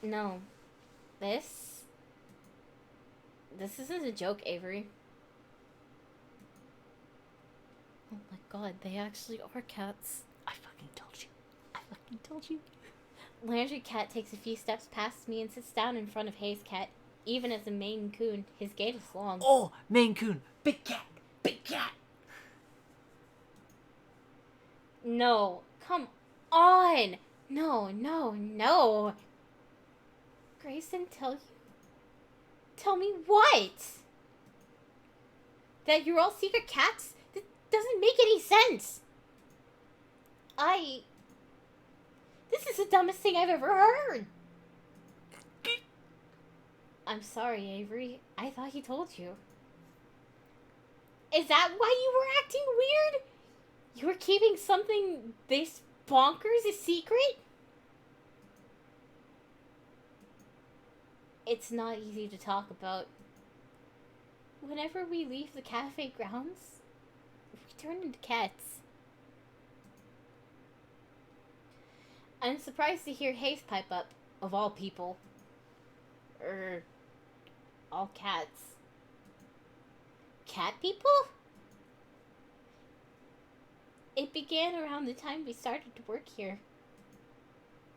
No. This isn't a joke, Avery. Oh my god, they actually are cats. I fucking told you. Landry Cat takes a few steps past me and sits down in front of Hayes Cat. Even as a Maine Coon, his gait is long. Oh, Maine Coon. Big cat. No, come on! No. Grace didn't tell you? Tell me what? That you're all secret cats? That doesn't make any sense. This is the dumbest thing I've ever heard. I'm sorry, Avery. I thought he told you. Is that why you were acting weird? You were keeping something this bonkers a secret? It's not easy to talk about. Whenever we leave the cafe grounds, we turn into cats. I'm surprised to hear Hayes pipe up, of all people. All cats. Cat people? It began around the time we started to work here.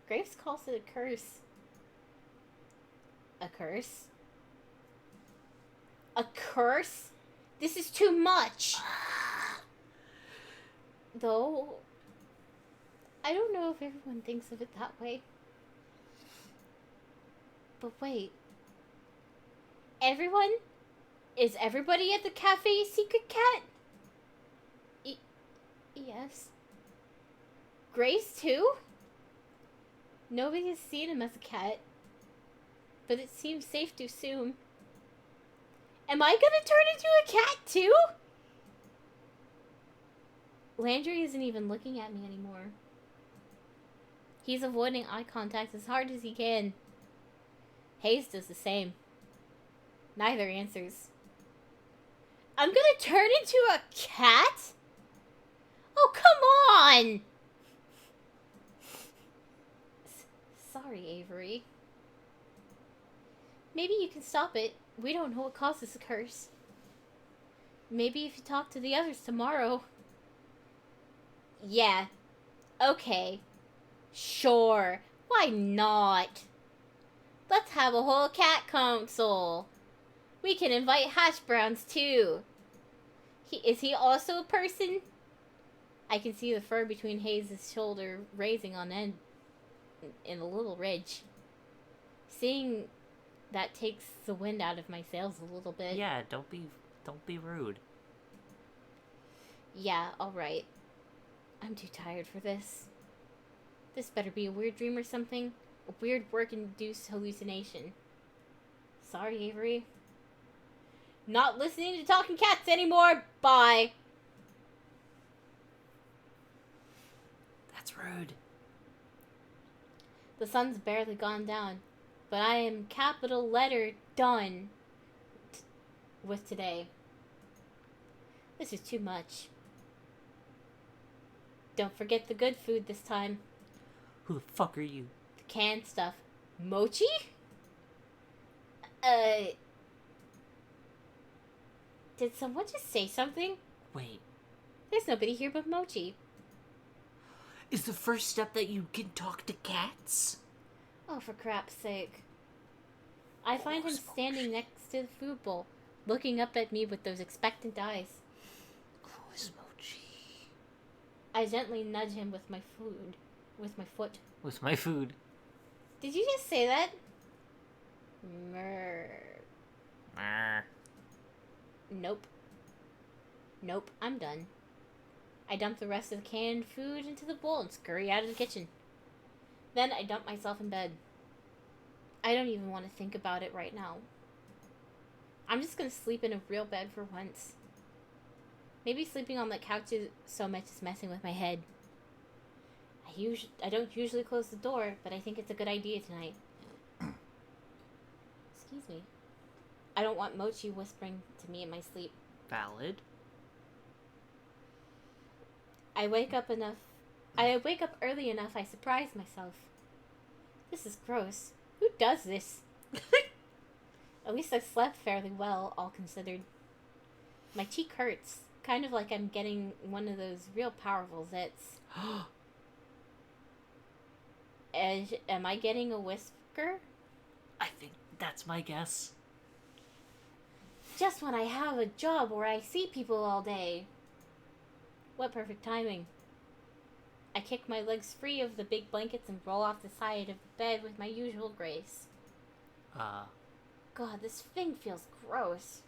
Graves calls it a curse. A curse? A curse? This is too much! Though, I don't know if everyone thinks of it that way. But wait. Everyone? Is everybody at the cafe a secret cat? Yes. Grace too? Nobody has seen him as a cat. But it seems safe to assume. Am I gonna turn into a cat too? Landry isn't even looking at me anymore. He's avoiding eye contact as hard as he can. Hayes does the same. Neither answers. I'm gonna turn into a cat? Oh, come on! Sorry, Avery. Maybe you can stop it. We don't know what causes the curse. Maybe if you talk to the others tomorrow. Yeah. Okay. Sure. Why not? Let's have a whole cat council. We can invite Hash Browns too. Is he also a person? I can see the fur between Hayes' shoulder raising on end in a little ridge. Seeing that takes the wind out of my sails a little bit. Yeah, don't be rude. Yeah, alright. I'm too tired for this. This better be a weird dream or something. A weird work-induced hallucination. Sorry, Avery. Not listening to talking cats anymore. Bye. That's rude. The sun's barely gone down, but I am capital letter done with today. This is too much. Don't forget the good food this time. Who the fuck are you? The canned stuff. Mochi? Did someone just say something? Wait. There's nobody here but Mochi. Is the first step that you can talk to cats? Oh, for crap's sake. I find him standing next to the food bowl, looking up at me with those expectant eyes. Who is Mochi? I gently nudge him with my food. With my foot. With my food. Did you just say that? Murr. Nope. Nope, I'm done. I dump the rest of the canned food into the bowl and scurry out of the kitchen. Then I dump myself in bed. I don't even want to think about it right now. I'm just gonna sleep in a real bed for once. Maybe sleeping on the couch so much is messing with my head. I don't usually close the door, but I think it's a good idea tonight. Excuse me. I don't want Mochi whispering to me in my sleep. Valid. I wake up early enough, I surprise myself. This is gross. Who does this? At least I slept fairly well, all considered. My cheek hurts, kind of like I'm getting one of those real powerful zits. Am I getting a whisker? I think that's my guess. Just when I have a job where I see people all day. What perfect timing. I kick my legs free of the big blankets and roll off the side of the bed with my usual grace. God, this thing feels gross.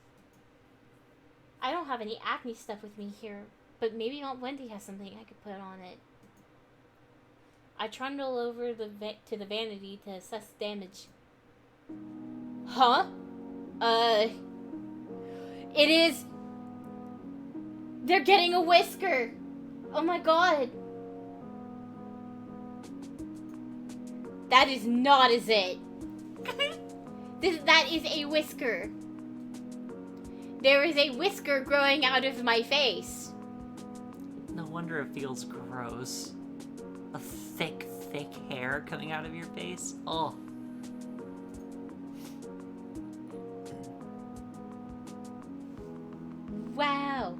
I don't have any acne stuff with me here, but maybe Aunt Wendy has something I could put on it. I trundle over to the vanity to assess damage. Huh? It is... They're getting a whisker! Oh my god! That is not is it. That is a whisker. There is a whisker growing out of my face. No wonder it feels gross. A thick hair coming out of your face. Oh. Wow.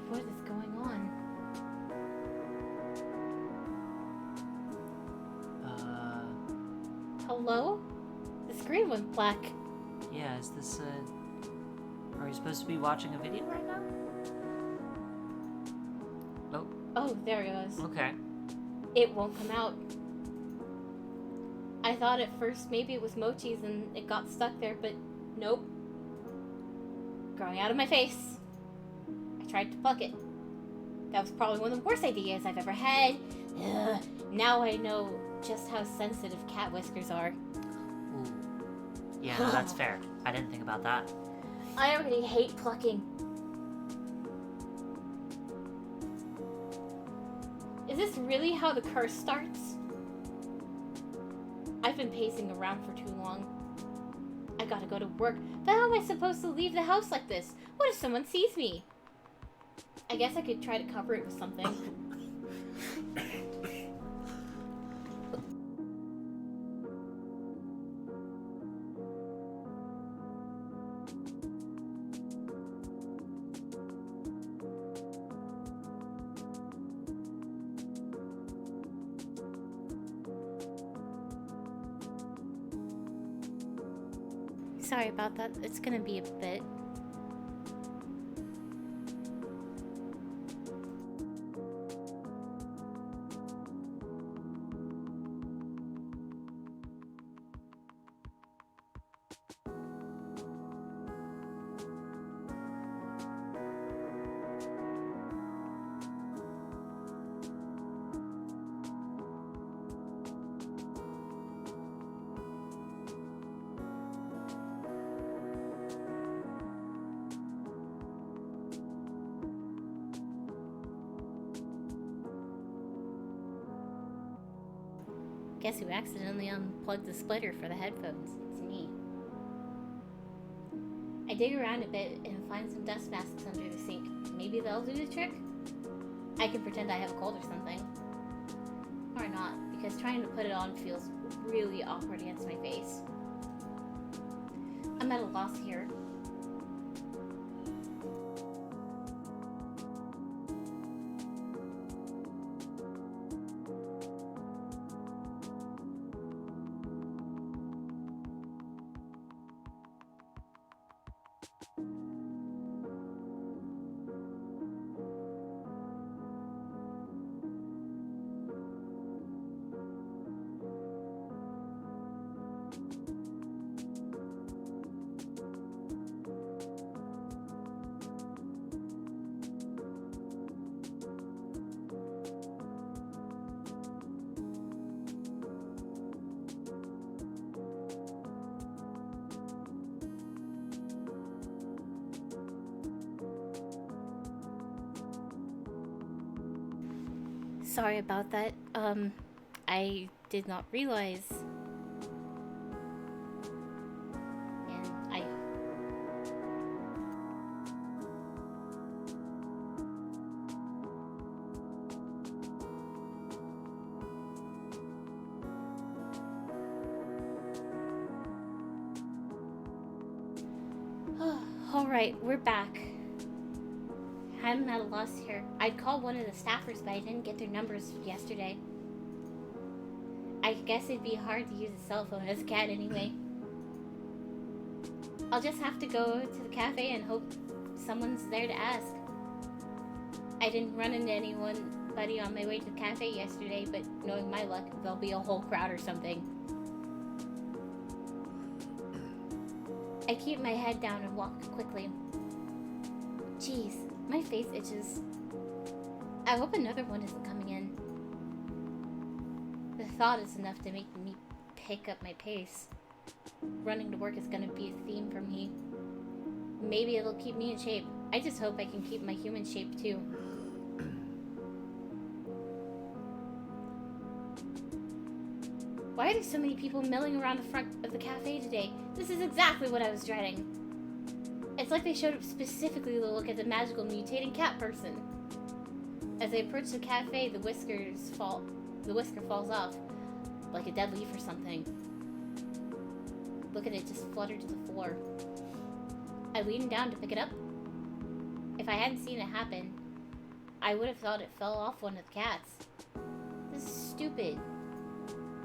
What is going on? Hello? The screen went black. Yeah, is this are we supposed to be watching a video right now? Oh. Oh, there it goes. Okay. It won't come out. I thought at first maybe it was Mochi's and it got stuck there, but nope. Growing out of my face. I tried to pluck it. That was probably one of the worst ideas I've ever had. Ugh. Now I know just how sensitive cat whiskers are. Ooh. Yeah, no, that's fair. I didn't think about that. I already hate plucking. Is this really how the curse starts? I've been pacing around for too long. I gotta go to work, but how am I supposed to leave the house like this? What if someone sees me? I guess I could try to cover it with something. Sorry about that. It's gonna be a bit. Guess who accidentally unplugged the splitter for the headphones? It's me. I dig around a bit and find some dust masks under the sink. Maybe they'll do the trick? I can pretend I have a cold or something. Or not, because trying to put it on feels really awkward against my face. I'm at a loss here. Sorry about that. I did not realize. And I. Alright, we're back. I'm at a loss here. I'd call one of the staffers, but I didn't get their numbers yesterday. I guess it'd be hard to use a cell phone as a cat anyway. I'll just have to go to the cafe and hope someone's there to ask. I didn't run into anybody on my way to the cafe yesterday, but knowing my luck, there'll be a whole crowd or something. I keep my head down and walk quickly. Jeez. My face itches. I hope another one isn't coming in. The thought is enough to make me pick up my pace. Running to work is gonna be a theme for me. Maybe it'll keep me in shape. I just hope I can keep my human shape too. Why are there so many people milling around the front of the cafe today? This is exactly what I was dreading. It's like they showed up specifically to look at the magical mutating cat person. As I approach the cafe, the whisker falls off, like a dead leaf or something. Look at it just flutter to the floor. I lean down to pick it up. If I hadn't seen it happen, I would have thought it fell off one of the cats. This is stupid.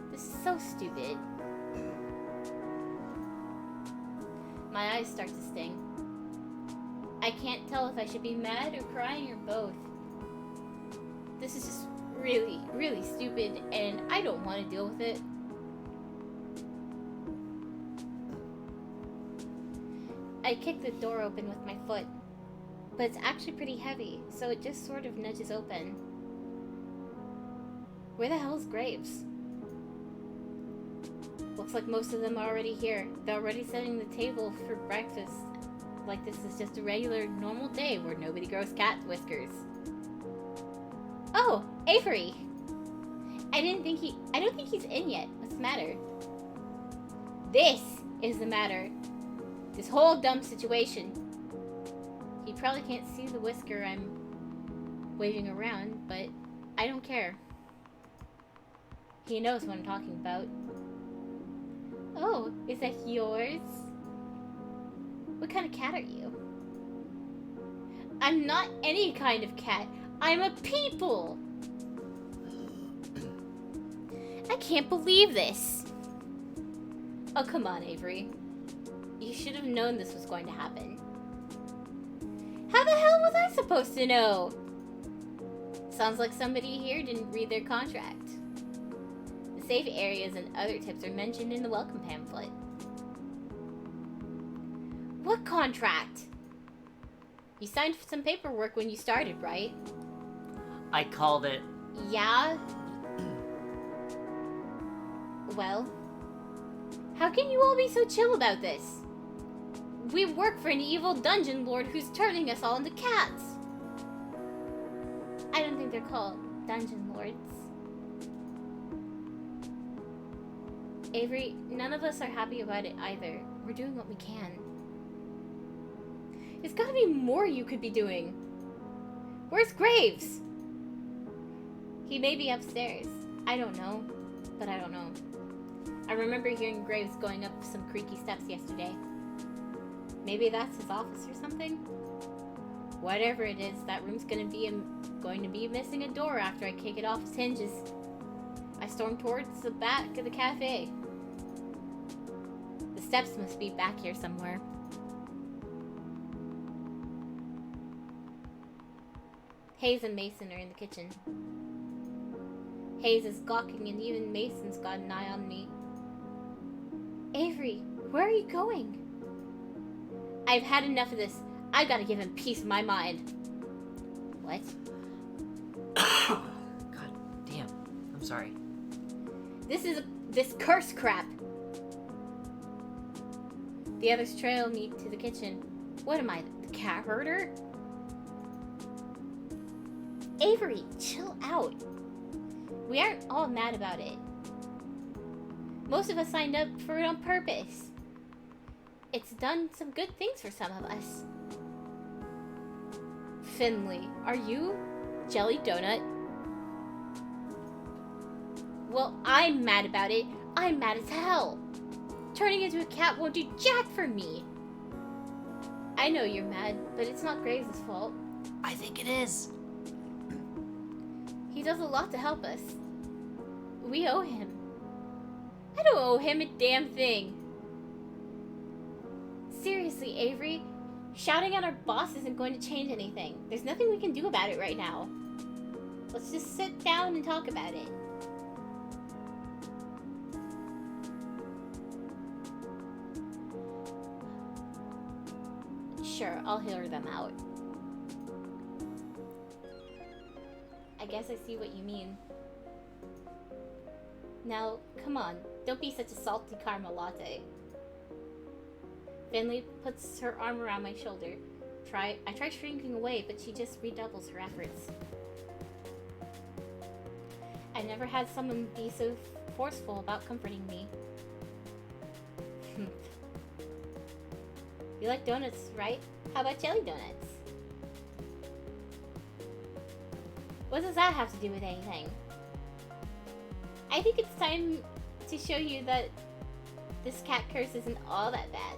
This is so stupid. My eyes start to sting. I can't tell if I should be mad or crying or both. This is just really, really stupid, and I don't want to deal with it. I kick the door open with my foot, but it's actually pretty heavy, so it just sort of nudges open. Where the hell's Graves? Looks like most of them are already here. They're already setting the table for breakfast. Like this is just a regular, normal day where nobody grows cat whiskers. Oh, Avery! I don't think he's in yet. What's the matter? This is the matter. This whole dumb situation. He probably can't see the whisker I'm waving around, but I don't care. He knows what I'm talking about. Oh, is that yours? What kind of cat are you? I'm not any kind of cat. I'm a people! I can't believe this. Oh, come on, Avery. You should have known this was going to happen. How the hell was I supposed to know? Sounds like somebody here didn't read their contract. The safe areas and other tips are mentioned in the welcome pamphlet. What contract? You signed some paperwork when you started, right? I called it. Yeah? Well, how can you all be so chill about this? We work for an evil dungeon lord who's turning us all into cats. I don't think they're called dungeon lords. Avery, none of us are happy about it either. We're doing what we can. There's gotta be more you could be doing. Where's Graves? He may be upstairs. I don't know. But I don't know. I remember hearing Graves going up some creaky steps yesterday. Maybe that's his office or something? Whatever it is, that room's going to be missing a door after I kick it off its hinges. I storm towards the back of the cafe. The steps must be back here somewhere. Hayes and Mason are in the kitchen. Hayes is gawking and even Mason's got an eye on me. Avery, where are you going? I've had enough of this. I gotta give him peace of my mind. What? God damn. I'm sorry. This curse crap. The others trail me to the kitchen. What am I, the cat herder? Avery, chill out. We aren't all mad about it. Most of us signed up for it on purpose. It's done some good things for some of us. Finley, are you Jelly Donut? Well, I'm mad about it. I'm mad as hell. Turning into a cat won't do jack for me. I know you're mad, but it's not Graves' fault. I think it is. He does a lot to help us. We owe him. I don't owe him a damn thing. Seriously, Avery, shouting at our boss isn't going to change anything. There's nothing we can do about it right now. Let's just sit down and talk about it. Sure, I'll hear them out. I guess I see what you mean. Now, come on, don't be such a salty caramel latte. Finley puts her arm around my shoulder. I try shrinking away, but she just redoubles her efforts. I never had someone be so forceful about comforting me. You like donuts, right? How about jelly donuts? What does that have to do with anything? I think it's time to show you that this cat curse isn't all that bad.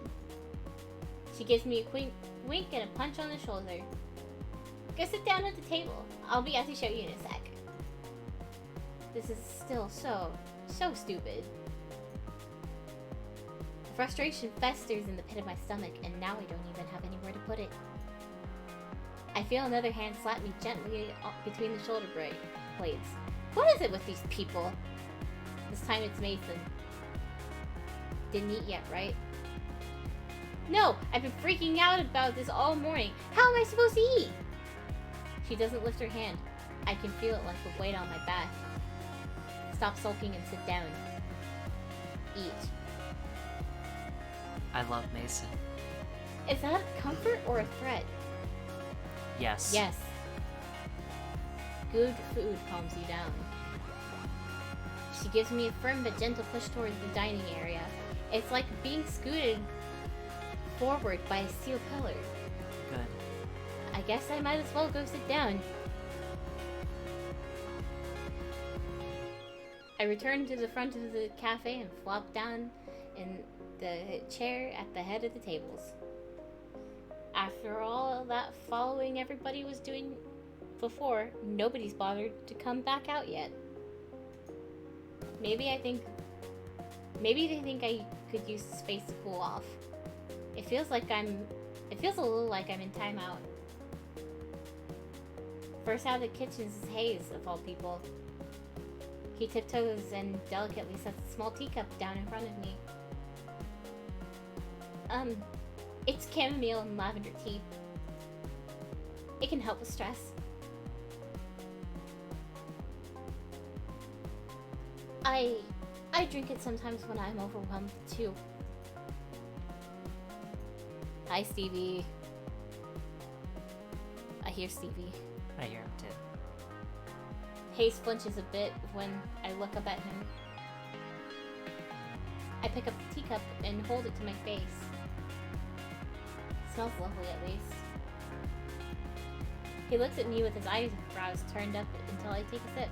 She gives me a wink and a punch on the shoulder. Go sit down at the table. I'll be out to show you in a sec. This is still so stupid. The frustration festers in the pit of my stomach, and now I don't even have anywhere to put it. I feel another hand slap me gently between the shoulder blades. What is it with these people? This time it's Mason. Didn't eat yet, right? No, I've been freaking out about this all morning. How am I supposed to eat? She doesn't lift her hand. I can feel it like a weight on my back. Stop sulking and sit down. Eat. I love Mason. Is that a comfort or a threat? Yes. Yes. Good food calms you down. She gives me a firm but gentle push towards the dining area. It's like being scooted forward by a steel pillar. Good. I guess I might as well go sit down. I return to the front of the cafe and flop down in the chair at the head of the tables. After all that following everybody was doing before, nobody's bothered to come back out yet. Maybe they think I could use the space to cool off. It feels a little like I'm in timeout. First out of the kitchen is Hayes, of all people. He tiptoes and delicately sets a small teacup down in front of me. It's chamomile and lavender tea. It can help with stress. I drink it sometimes when I'm overwhelmed too. Hi, Stevie. I hear Stevie. I hear him too. Hayes flinches a bit when I look up at him. I pick up the teacup and hold it to my face. It smells lovely, at least. He looks at me with his eyebrows turned up until I take a sip.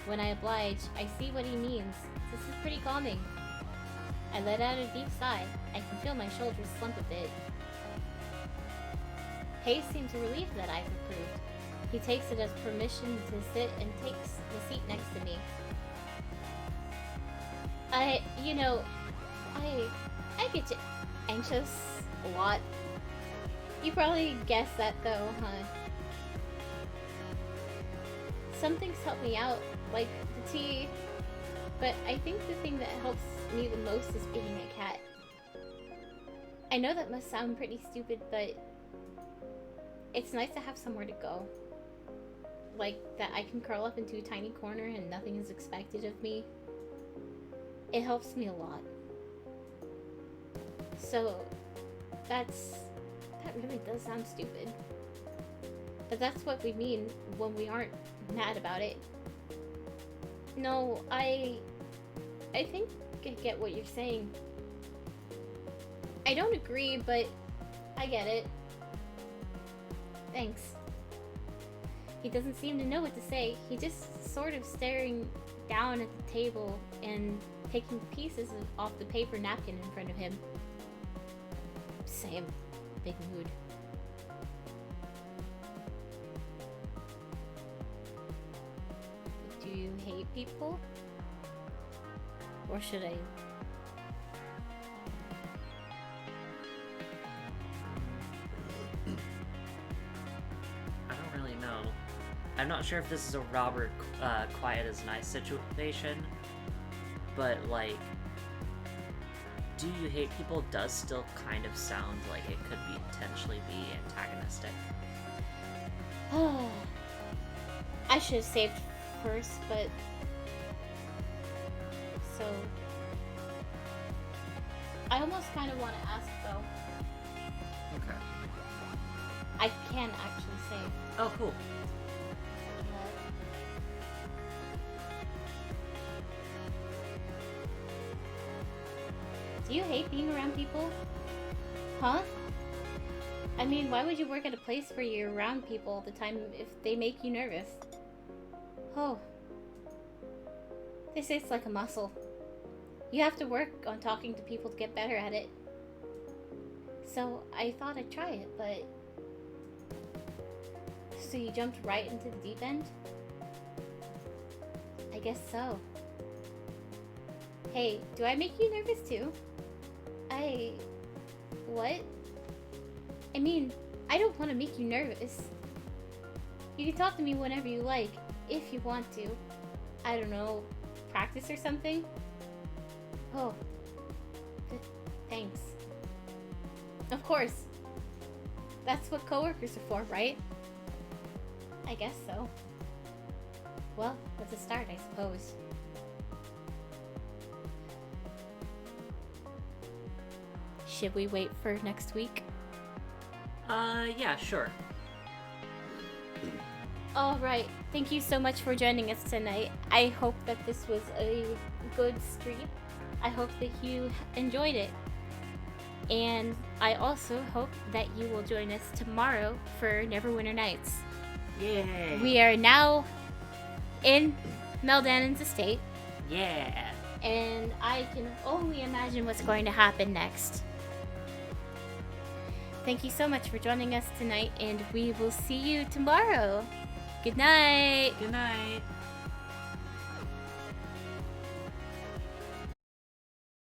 When I oblige, I see what he means. This is pretty calming. I let out a deep sigh. I can feel my shoulders slump a bit. Hayes seems relieved that I've approved. He takes it as permission to sit and takes the seat next to me. I get anxious a lot. You probably guessed that though, huh? Some things help me out, like the tea, but I think the thing that helps me the most is being a cat. I know that must sound pretty stupid, but it's nice to have somewhere to go. Like that I can curl up into a tiny corner and nothing is expected of me. It helps me a lot. So, that really does sound stupid. But that's what we mean when we aren't mad about it. No, I think I get what you're saying. I don't agree, but I get it. Thanks. He doesn't seem to know what to say. He just sort of staring down at the table and picking pieces off the paper napkin in front of him. Same. Big mood. Do you hate people? Or should I? I don't really know. I'm not sure if this is a Robert quiet is nice situation, but like, do you hate people does still kind of sound like it could be potentially be antagonistic. I should have saved first, but so I almost kind of want to ask though. Okay. I can actually save. Oh, cool. Do you hate being around people? Huh? I mean, why would you work at a place where you're around people all the time if they make you nervous? Oh. They say it's like a muscle. You have to work on talking to people to get better at it. So I thought I'd try it, but... So you jumped right into the deep end? I guess so. Hey, do I make you nervous too? What? I mean, I don't want to make you nervous. You can talk to me whenever you like, if you want to. I don't know, practice or something? Oh. Good. Thanks. Of course. That's what coworkers are for, right? I guess so. Well, that's a start, I suppose. Should we wait for next week? Yeah, sure. All right. Thank you so much for joining us tonight. I hope that this was a good stream. I hope that you enjoyed it. And I also hope that you will join us tomorrow for Neverwinter Nights. Yay! We are now in Meldannon's estate. Yeah! And I can only imagine what's going to happen next. Thank you so much for joining us tonight, and we will see you tomorrow. Good night. Good night.